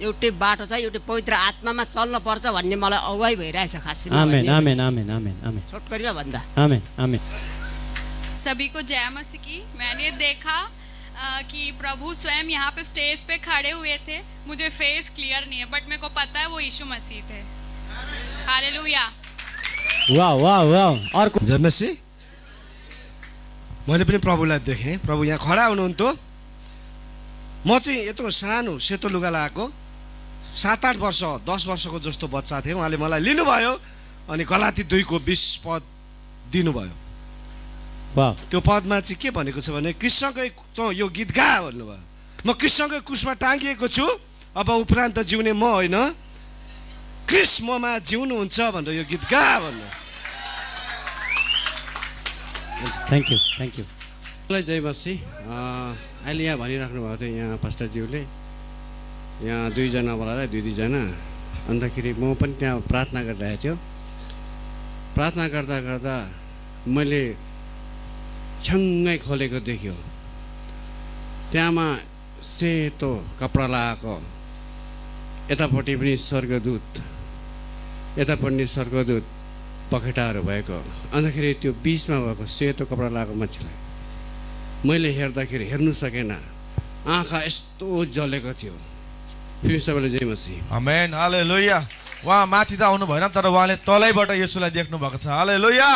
एउटै बाटो चाहिँ एउटै पवित्र आत्मामा चल्न पर्छ भन्ने मलाई अगुवाई भइरहेछ। खासै आमेन, आमेन, आमेन, आमेन, आमेन। छोटकरीमा भन्दा आमेन, आमेन। सभी को जय मसीह की। मैंने देखा कि प्रभु स्वयं यहाँ पे स्टेज पे खड़े हुए थे। मुझे फेस क्लियर नहीं है बट मेरे को पता है वो यीशु मसीह थे। हालेलुया। वाह, वाह, वाह। अर्को जय मसीह। मैले पनि प्रभुलाई देखेँ। प्रभु यहाँ खडा हुनुहुन्थ्यो। म चाहिँ यत्रो सानो सेतो लुगा लगाएको 7-8 वर्ष 10 वर्षको जस्तो बच्चा थिएँ। उहाँले मलाई लिनुभयो अनि गलाती 2:20 पद दिनुभयो। वाह। त्यो पदमा चाहिँ के भनेको छ भने कृष्णकै त यो गीत गा भन्नुभयो। म कृष्णकै क्रुसमा टाँगिएको छु, अब उपरान्त जिउने म होइन, कृष्ण ममा जिउनुहुन्छ भनेर यो गीत गा भन्नु। Thank you, thank you. जय मसीह। अहिले यहाँ भनिराख्नु भएको थियो यहाँ पास्टरज्यूले, यहाँ 2 जना बोलाएर 2 जना, अन्तखेरि म पनि त्यहाँ प्रार्थना गरिरहेको थियो। प्रार्थना गर्दा गर्दा मैले छङ्गै खोलेको देख्यो। त्यहाँमा सेतो कपडा लगाएको, यतापट्टि पनि स्वर्गदूत, यतापट्टि स्वर्गदूत पखेटाहरू भएको, अन्तखेरि त्यो बिचमा भएको सेतो कपडा लगाएको मान्छेलाई मैले हेर्दाखेरि हेर्नु सकेन। आँखा यस्तो जलेको थियो। फेरि सबैले जय मसीह। Amen hallelujah. उहाँ माथि त आउनु भएन तर उहाँले तलैबाट येशूलाई देख्नु भएको छ। हालेलुया।